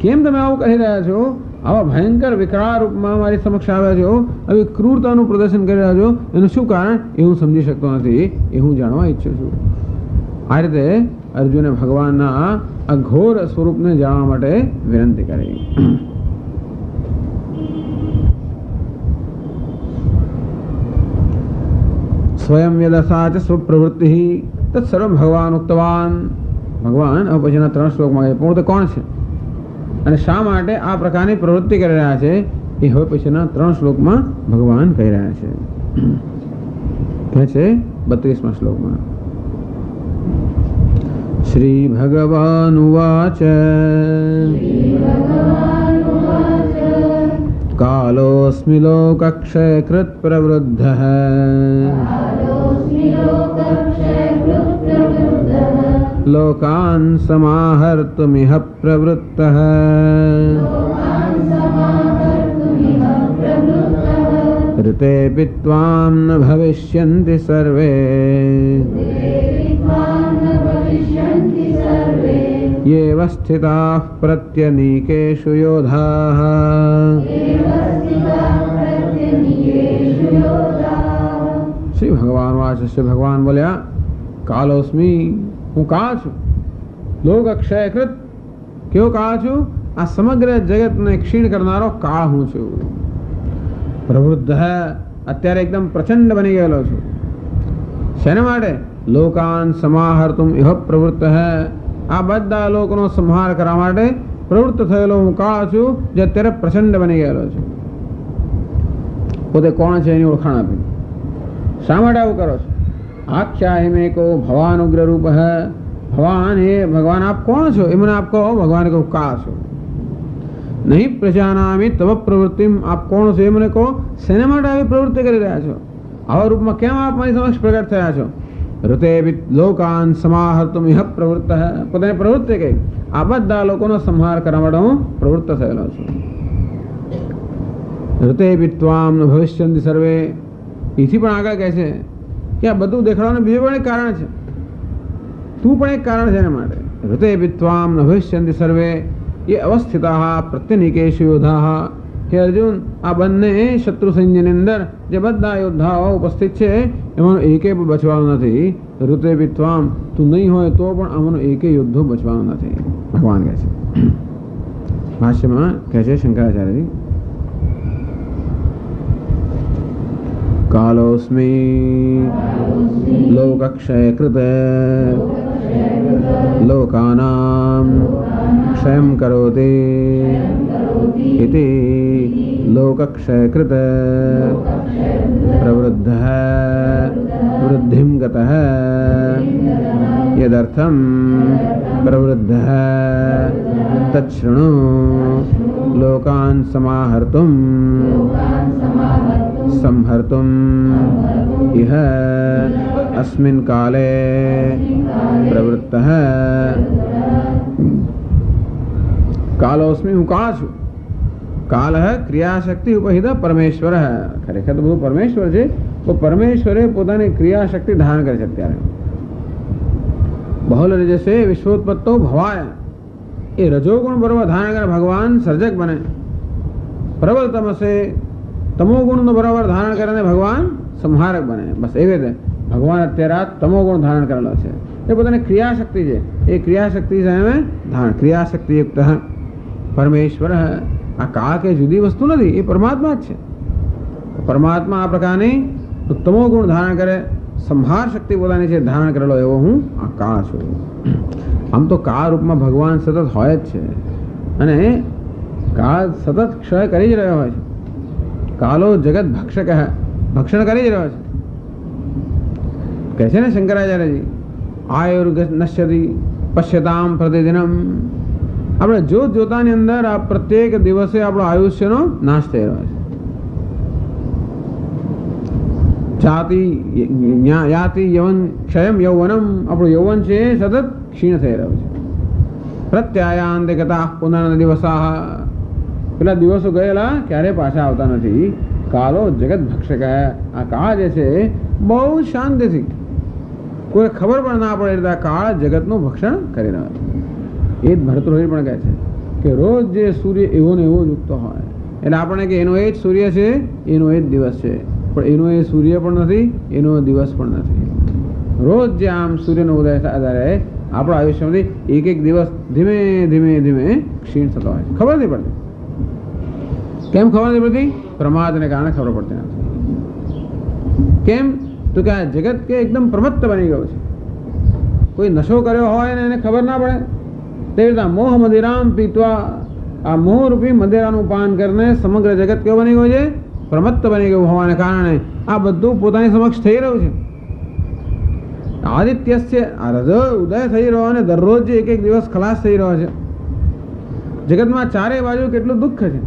કેમ તમે આવું કહી રહ્યા છો? આવા ભયંકર વિકરાળ રૂપમાં મારી સમક્ષ આવ્યા છો, આવી ક્રૂરતાનું પ્રદર્શન કરી રહ્યા છો, એનું શું કારણ એ હું સમજી શકતો નથી, એ હું જાણવા ઈચ્છું છું. આ રીતે અર્જુને ભગવાનના અઘોર સ્વરૂપને જાણવા માટે વિનંતી કરી. સ્વયં યદસા ચ સ્વપ્રવૃત્તિ તત્સર્વં ભગવાન ઉક્તવાન. ભગવાન હવે પછીના 3 શ્લોકમાં પોતે કોણ છે અને શા માટે આ પ્રકારની પ્રવૃત્તિ કરી રહ્યા છે એ હવે પછીના 3 શ્લોકમાં ભગવાન કહી રહ્યા છે. કહે છે 32મા શ્લોકમાં, શ્રી ભગવાન ઉવાચ કાલોસ્મિ લોકક્ષયકૃત પ્રવૃદ્ધઃ લોકાન સમાહર્તુમિહ પ્રવૃત્તઃ ऋतेऽपि त्वां न भविष्यन्ति सर्वे येव स्थिताः प्रत्यनीकेषु योधाः. श्री भगवान वाच. श्री भगवान बोल्या, कालोस्मी, હું કાળ છું. લોક અક્ષયકૃત, કેવો કાળ છું? આ સમગ્ર જગતને ક્ષીણ કરનારો કાળ હું છું. પ્રવૃદ્ધ, અત્યારે એકદમ પ્રચંડ બની ગયેલો છું. શેના માટે? લોકાન સમાહર્તુમ ઇહ પ્રવૃત્ત. આ બધા લોકોનો સંહાર કરવા માટે પ્રવૃત્ત થયેલો હું કાળ છું, જે અત્યારે પ્રચંડ બની ગયેલો છે. પોતે કોણ છે એની ઓળખાણ આપી. શા માટે આવું કરો છો? આખ્યાય મેં કહો ભવાન ઉગ્ર રૂપ. ભગવાન એ ભગવાન આપ કોણ છો એ મને આપ કહો. ભગવાન કહો કાળ છો. નહીં પ્રજાનામી તવ પ્રવૃત્તિ, આપ કોણ છો એ મને કહો. શેના માટે આવી પ્રવૃત્તિ કરી રહ્યા છો? આવા રૂપમાં કેમ આપ મારી સમક્ષ પ્રગટ થયા છો? ઋતે લોકાન સમાહર્તુમ ઇહ પ્રવૃત્ત. પોતાની પ્રવૃત્તિ કઈ? આ બધા લોકોનો સંહાર કરવા માટે હું પ્રવૃત્ત થયેલો છું. ઋતે ત્વામ ન ભવિષ્યન્તિ સર્વે. એથી પણ આગળ કહે છે કે આ બધું દેખાડવાનું બીજું પણ એક કારણ છે. તું પણ એક કારણ છે એના માટે. ઋતે ત્વામ ન ભવિષ્યન્તિ સર્વે ये अवस्थिता प्रत्यनिकेशु योद्धा. हे अर्जुन, આ બંને શત્રુ સૈન્યની અંદર જે બધા યોદ્ધાઓ ઉપસ્થિત છે એમાંનો એકે પણ બચવાનો નથી. ઋતે વિત્વામ, તું નહીં હોય તો પણ આમાંનો એકે યોદ્ધો બચવાનો નથી, ભગવાન કહે છે. ભાષ્યમાં કહે છે શંકરાચાર્યજી, કાલોસ્મી લોકક્ષયકૃત लोकानां क्षयं करोति इति लोकक्षयकृत प्रवृद्धः वृद्धिं गतः यदर्थं प्रवृद्धः तच्छृणु लोकान् समाहर्तुं संहर्तुं इह अस्मिन् काले प्रवृत्तः. कालोस्मी, હું કાળ છું. કાલ ક્રિયાશક્તિ ઉપહિત પરમેશ્વર. ખરેખર તો બધું પરમેશ્વર છે, તો પરમેશ્વરે પોતાની ક્રિયાશક્તિ ધારણ કરી છે. અત્યારે બહુલ રજસે વિશ્વોત્પત્તો ભવાય, એ રજોગુણ બરોબર ધારણ કરે ભગવાન સર્જક બને. પ્રબળ તમસે, તમોગુણનો બરાબર ધારણ કરીને ભગવાન સંહારક બને. બસ એવી રીતે ભગવાન અત્યારે આ તમોગુણ ધારણ કરેલો છે. એ પોતાની ક્રિયાશક્તિ છે, એ ક્રિયાશક્તિ સામે ધારણ, ક્રિયાશક્તિયુક્ત પરમેશ્વર. આ કાળ કે જુદી વસ્તુ નથી, એ પરમાત્મા જ છે. પરમાત્મા આ પ્રકારની તમોગુણ ધારણ કરે, સંહાર શક્તિ પોતાની છે ધારણ કરેલો એવો હું આ કાળ છું. આમ તો કાળ રૂપમાં ભગવાન સતત હોય જ છે. અને કાળ સતત ક્ષય કરી જ રહ્યો હોય છે. કાલો જગત ભક્ષક ભક્ષણ કરી જ રહ્યો છે. કહે છે ને શંકરાચાર્યજી, આયુર્નશ્યતિ પશ્યતામ પ્રતિદિનમ. આપણે જોતાની અંદર આ પ્રત્યેક દિવસે આપણો આયુષ્યનો નાશ થઈ રહ્યો છે. યાતિ યવન ક્ષયમ યૌવનમ. આપણું યૌવન છે એ સતત ક્ષીણ થઈ રહ્યું છે. પ્રત્યાયાંતે ગતા પુનઃ દિવસા. પેલા દિવસો ગયેલા ક્યારે પાછા આવતા નથી. કાલો જગત ભક્ષક. આ કાળ જે છે બહુ શાંતિથી, કોઈ ખબર પણ ના પડે એટલે કાળ જગતનું ભક્ષણ કરી રહ્યો છે. એ જ ભરતૃહરિ પણ કહે છે કે રોજ જે સૂર્ય એવો ને એવો જ ઉગતો હોય, એટલે આપણે કે એનો એ જ સૂર્ય છે, એનો એ જ દિવસ છે, પણ એનો એ સૂર્ય પણ નથી, એનો દિવસ પણ નથી. રોજ જે આમ સૂર્યનો ઉદય આધારે આપણા આયુષ્યમાંથી એક એક દિવસ ધીમે ધીમે ધીમે ક્ષીણ થતો હોય છે. ખબર નથી પડતી. કેમ ખબર નથી પડતી? પ્રમાદને કારણે ખબર પડતી નથી. કેમ તો કે આ જગત કે એકદમ પ્રમત્ત બની ગયો છે. કોઈ નશો કર્યો હોય ને એને ખબર ના પડે. તેવી રીતે મોહ મદિરામ પીત્વા, આ મોહરૂપી મદિરાનું પાન કરીને સમગ્ર જગત કેવું બની ગયું છે? પ્રમત્ત બની ગયું હોવાને કારણે આ બધું પોતાની સમક્ષ થઈ રહ્યું છે. આદિત્યસ્ય હૃદય ઉદય થઈ રહ્યો અને દરરોજ એક એક દિવસ ખલાસ થઈ રહ્યો છે. જગતમાં ચારે બાજુ કેટલું દુઃખ છે.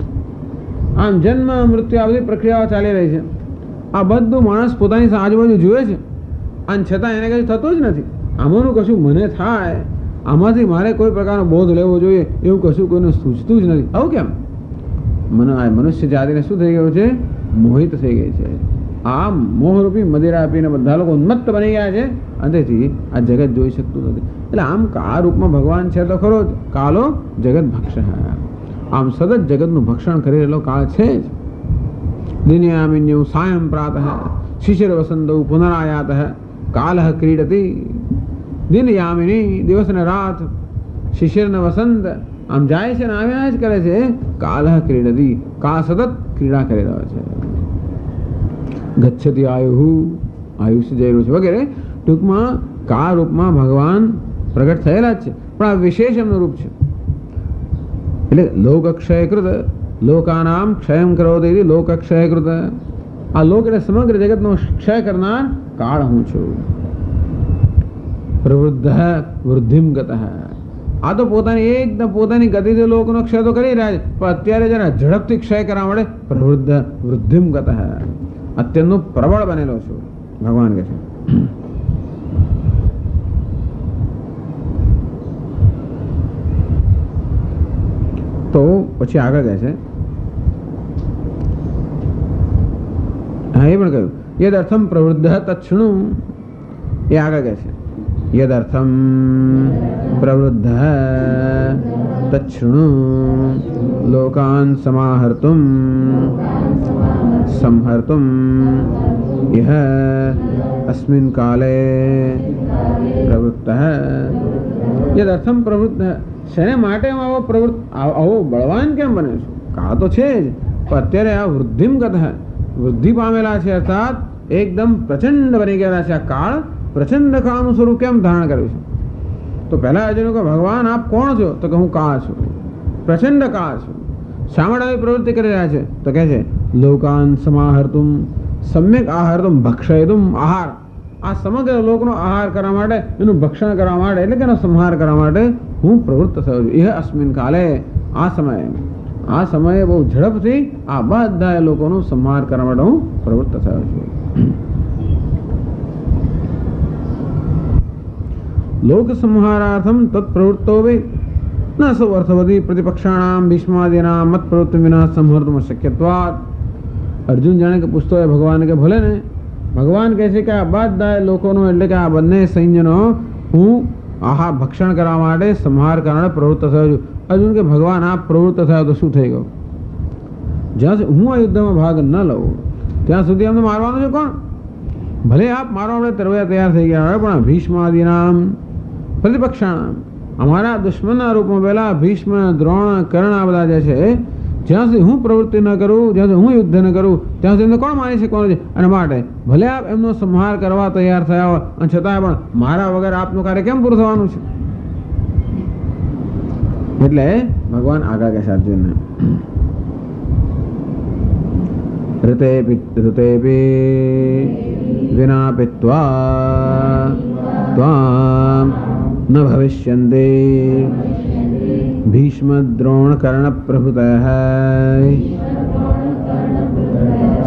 આમ જન્મ મૃત્યુ આ બધી પ્રક્રિયાઓ ચાલી રહી છે. આ બધું માણસ પોતાની આજુબાજુ જુએ છે અને છતાં એને કશું થતું જ નથી. આમાંનું કશું મને થાય, આમાંથી મારે કોઈ પ્રકારનો બોધ લેવો જોઈએ એવું કશું કોઈને સૂચતું જ નથી. આવું કેમ? મનુષ્ય જાતિને શું થઈ ગયું છે? મોહિત થઈ ગઈ છે. આ મોહરૂપી મદિરા આપીને બધા લોકો ઉન્મત્ત બની ગયા છે અને તેથી આ જગત જોઈ શકતું નથી. એટલે આમ આ રૂપમાં ભગવાન છે તો ખરો જ. કાલો જગત ભક્ષ. આમ સતત જગતનું ભક્ષણ કરી રહેલો કાળ છે જ. દિનયામિન્યુ સાયં પ્રાતઃ શિશિર વસંતૌ પુનરાયાતઃ કાલઃ ક્રીડતી. દિનયામિની દિવસ ને રાત, શિશિર ને વસંત આમ જાય છે ને આવ્યા જ કરે છે. કાલઃ ક્રીડતી, કાળ સતત ક્રીડા કરી રહ્યો છે. ગચ્છતિ આયુઃ, આયુષ્ય જઈ રહ્યું છે વગેરે. ટૂંકમાં કાળ રૂપમાં ભગવાન પ્રગટ થયેલા જ છે, પણ આ વિશેષ એમનું રૂપ છે. એટલે લોકક્ષયકૃત, લોકાનામ ક્ષયમ કરોતિ લોકક્ષયકૃત. આ લોક એટલે સમગ્ર જગતનો ક્ષય કરનાર કાળ હું છું. પ્રવૃદ્ધ વૃદ્ધિમ ગતઃ. આ તો પોતાની ગતિથી લોકનો ક્ષય તો કરી રહ્યા છે, પણ અત્યારે જરા ઝડપથી ક્ષય કરવા માટે પ્રવૃદ્ધ વૃદ્ધિમ ગતઃ. અત્યંત પ્રબળ બનેલો છું ભગવાન કહે છે. તો પછી આગળ કહે છે, હા એ પણ કહ્યું યદર્થમ પ્રવૃદ્ધ તત્ક્ષણુ. એ આગળ કહે છે યદર્થમ પ્રવૃદ્ધ તત્ક્ષણુ લોકાન સમાહર્તુમ સંહર્તુમ યહ અસ્મિન કાલે પ્રવૃત્તઃ. યદર્થમ પ્રવૃત્ત. શેને માટે હું આવો બળવાન કેમ બને છું? કાળ તો છે જ, પણ અત્યારે આ વૃદ્ધિમ ગતઃ, વૃદ્ધિ પામેલા છે, અર્થાત એકદમ પ્રચંડ બની ગયેલા છે. આ કાળ પ્રચંડ કાળનું સ્વરૂપ કેમ ધારણ કર્યું છે? તો પહેલા અર્જુન કે ભગવાન આપ કોણ છો? તો કે હું કાળ છું, પ્રચંડ કાળ છું. શા માટે આવી પ્રવૃત્તિ કરી રહ્યા છે? તો કહે છે લોકાન સમાહર્તુમ સમ્યક આહારતુમ ભક્ષયતુમ. આહાર, આ સમગ્ર લોકનો આહાર કરવા માટે, એનું ભક્ષણ કરવા માટે, એટલે કે એનો સંહાર કરવા માટે હું પ્રવૃત્ત થયો છું. એ અસ્મિન કાલે, આ સમયે બહુ ઝડપથી આ બધા લોકોનો સંહાર કરવા માટે હું પ્રવૃત્ત થયો છું. લોક સંહારાર્થમ તત્પ્રવૃત્તો વે ન સૌ અર્થવતી પ્રતિપક્ષાણામ ભીષ્માદિના મત પ્રવૃત્તિ વિના સંહર્તુમ શક્યત્વાત. અર્જુન જાણે કે પૂછતો હોય ભગવાન કે ભલે ને, ભગવાન કહે છે કે આ બધા લોકોનો એટલે કે આ બંને સૈન્યનો હું આહાર ભક્ષણ કરવા માટે સંહાર કરવા પ્રવૃત્ત થયો છું. અર્જુન કે ભગવાન આપ પ્રવૃત્ત થયો તો શું થઈ ગયું? જ્યાં સુધી હું આ યુદ્ધમાં ભાગ ન લઉં ત્યાં સુધી અમને મારવાનું છે કોણ? ભલે આપ મારો આપણે તૈયાર થઈ ગયા હોય, પણ ભીષ્માદિનામ પ્રતિપક્ષાણામ, અમારા દુશ્મનના રૂપમાં પહેલા ભીષ્મ, દ્રોણ, કર્ણ આ બધા જે છે, જ્યાં સુધી હું પ્રવૃત્તિ ન કરું, જ્યાં સુધી હું યુદ્ધ ન કરું ત્યાં સુધી એમને કોણ માની શકવાનું છે? અને માટે ભલે આપ એમનો સંહાર કરવા તૈયાર થયા હોય અને છતાં પણ મારા વગર આપનું કાર્ય કેમ પૂરું થવાનું છે? એટલે भगवान आगा कैसे अर्जुन ने ऋतेपि विना पित्वा त्वां न भविष्यन्ति भीष्म द्रोण कर्ण प्रभृतयः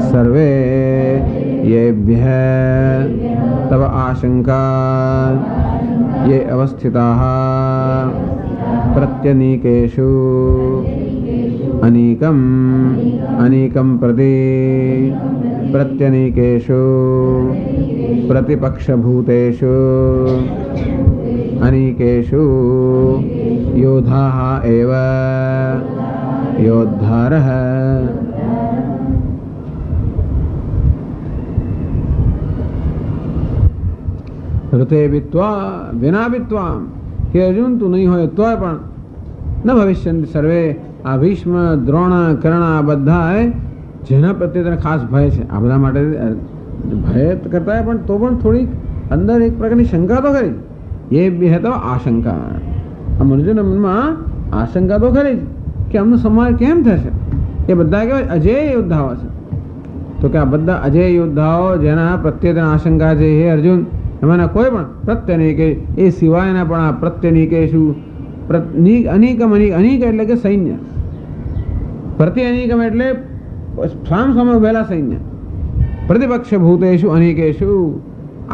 सर्वे येभ्यः तव आशंका ये अवस्थिताः प्रत्यनीकेषु अनीकं प्रति प्रत्यनीकेषु प्रतिपक्षभूतेषु अनीकेषु योधाः एव योद्धारः ऋते वित्वा विना वित्वा हे अर्जुन तू नहीं હોય તોય પણ ન ભવિષ્યંતિ સર્વે આ ભીષ્મ દ્રોણ કર્ણ આ બધા જેના પ્રત્યે તને ખાસ ભય છે આ બધા માટે ભય કરતા પણ તો પણ થોડીક અંદર એક પ્રકારની શંકા તો ખરી એ બી તો આશંકા આ મનુષ્યના મનમાં આશંકા તો ખરી કે આમનો સમાજ કેમ થશે એ બધા કેવા અજેય યોદ્ધાઓ છે તો કે આ બધા અજેય યોદ્ધાઓ જેના પ્રત્યે તને આશંકા છે હે અર્જુન એમાંના કોઈ પણ પ્રત્યનીકે એ સિવાયના પણ આ પ્રત્યનીકેશું અનીકમ અનીક એટલે કે સૈન્ય પ્રતિ અનીકમ એટલે સામ સામે ઉભેલા સૈન્ય પ્રતિપક્ષ ભૂતેશુ અનીકેશુ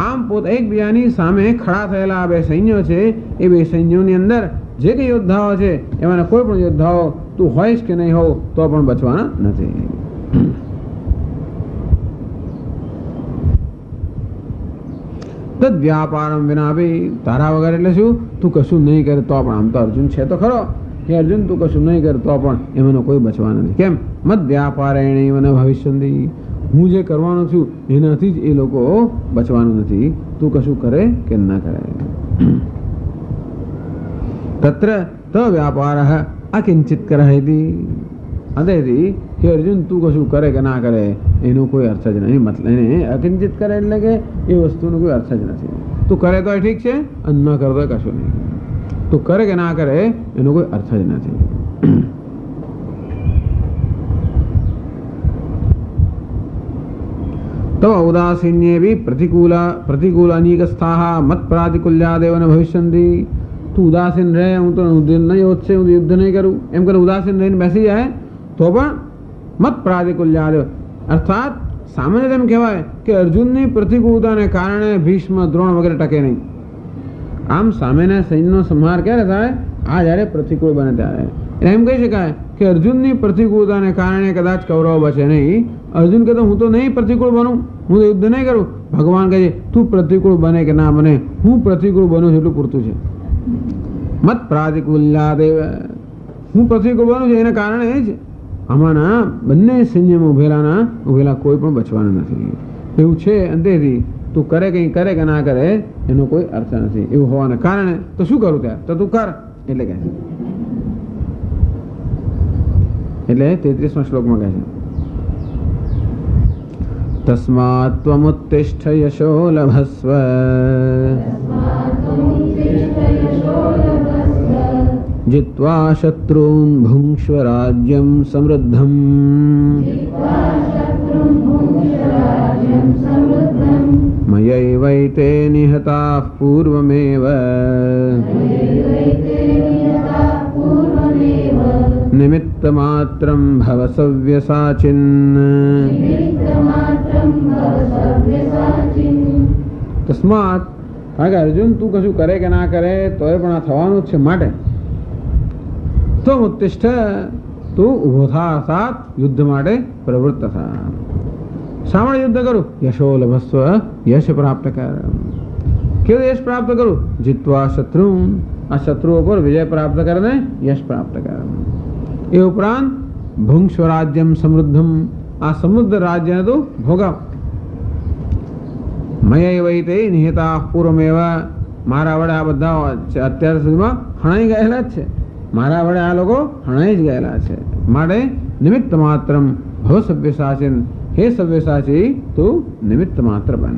આમ પોત એકબીજાની સામે ખડા થયેલા આ બે સૈન્યો છે એ બે સૈન્યોની અંદર જે કંઈ યોદ્ધાઓ છે એમાંના કોઈ પણ યોદ્ધાઓ તું હોઈશ કે નહીં હોવ તો પણ બચવાના નથી તદ વ્યાપારમ વિના બી તારા વગર એટલે શું તું કશું નહીં કરે તો પણ આમ તો અર્જુન છે તો ખરો કે અર્જુન તું કશું નહીં કરે તો પણ એમાંનો કોઈ બચવા નથી કેમ મત વ્યાપારેણ મને ભવિષ્યંતિ હું જે કરવાનો છું એનાથી જ એ લોકો બચવાનું નથી તું કશું કરે કે ના કરે તત્ર ત વ્યાપાર અકિંચિત કરાયતી અદેથી કે અર્જુન તું કશું કરે કે ના કરે એનો કોઈ અર્થ જ નહીં મતલબ એને અકિંચિત કરે એટલે કે એ વસ્તુનો કોઈ અર્થ જ નથી તું કરે તો ઠીક છે અને ન કરે તો કશું નહીં તું કરે કે ના કરે એનો કોઈ અર્થ જ નથી તો ઉદાસીન્યે બી પ્રતિકૂલ અનીકસ્થાઃ મત પ્રાતિકૂલ્યાદેવ ન ભવિષ્યંતિ તું ઉદાસીન રહે હું તો નહીં હોત હું યુદ્ધ નહીં કરું એમ કરે ઉદાસીન રહીને બેસી જાય તો પણ મત પ્રાતિકૂલ્યાદેવ અર્થાત સામાન્ય તેમ કહેવાય કે અર્જુનની પ્રતિકૂળતાને કારણે ભીષ્મ દ્રોણ વગેરે ટકે નહીં આમ સામેના સૈન્યનો સંહાર ક્યારે થાય આ જ્યારે પ્રતિકૂળ બને ત્યારે એમ કહી શકાય કે અર્જુનની પ્રતિકૂળતાને કારણે કદાચ કૌરવ બચે નહીં અર્જુન કહે તો હું તો નહીં પ્રતિકૂળ બનું હું યુદ્ધ નહીં કરું ભગવાન કહે છે તું પ્રતિકૂળ બને કે ના બને હું પ્રતિકૂળ બનું છું એટલું પૂરતું છે મત પ્રાતિકૂલ્યાદેવ હું પ્રતિકૂળ બનું છું એના કારણે જ આમાંના બંને સૈન્યમાં ઉભેલા કોઈ પણ બચવાના નથી એવું છે અંતેથી તું કરે કંઈ કરે કે ના કરે એનો કોઈ અર્થ નથી એવું હોવાના કારણે તો શું કરું ત્યાં તો તું કર એટલે કહે છે એટલે 33મા શ્લોકમાં કહે છે તસ્માत् ત્વમુત્તિષ્ઠ યશો લભસ્વ जित्वा शत्रून् भुङ्क्ष्व राज्यं समृद्धम् मयैवैते निहताः पूर्वमेव निमित्तमात्रं भव सव्यसाचिन् तस्मात् કારણ અર્જુન તું કશું કરે કે ના કરે તોય પણ આ થવાનું જ છે માટે તો ઉત્તિષ્ઠ તું ઊભો થા અર્થાત યુદ્ધ માટે પ્રવૃત્ત થા શા માટે યુદ્ધ કરું યશો લભસ્વ યશ પ્રાપ્ત કર કેવું યશ પ્રાપ્ત કરું જીતવા શત્રુ આ શત્રુઓ પર વિજય પ્રાપ્ત કરીને યશ પ્રાપ્ત કર એ ઉપરાંત ભુંક્ષ્વ રાજ્યમ સમૃદ્ધમ આ સમૃદ્ધ રાજ્યને તું ભોગવ મય વૈતે નિહિતા પૂર્વમેવ મારા વડે આ બધા અત્યાર સુધીમાં હણાઈ ગયેલા જ છે મારા વડે આ લોકો હણાઈ જ ગયેલા છે માટે નિમિત્ત માત્રમ ભવ સવ્યસાચીન હે સવ્યસાચી તું નિમિત્ત માત્ર બન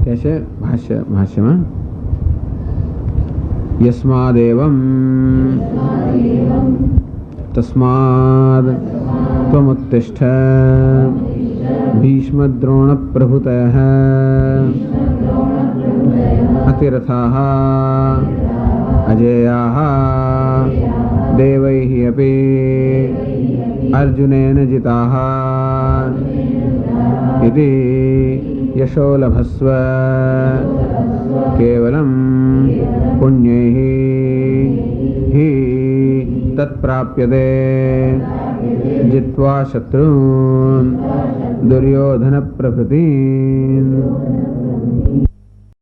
કે છે ભાષ્યમાં यस्मादेवं तस्माद् त्वमुत्तिष्ठ भीष्मद्रोणप्रभृतयः अतिरथाः अजेयाः देवैः अपि अर्जुनेन जिताः इति यशो लभस्व केवलं पुण्यैः हि तत्प्राप्यते जित्वा शत्रून् दुर्योधनप्रभृतीन्।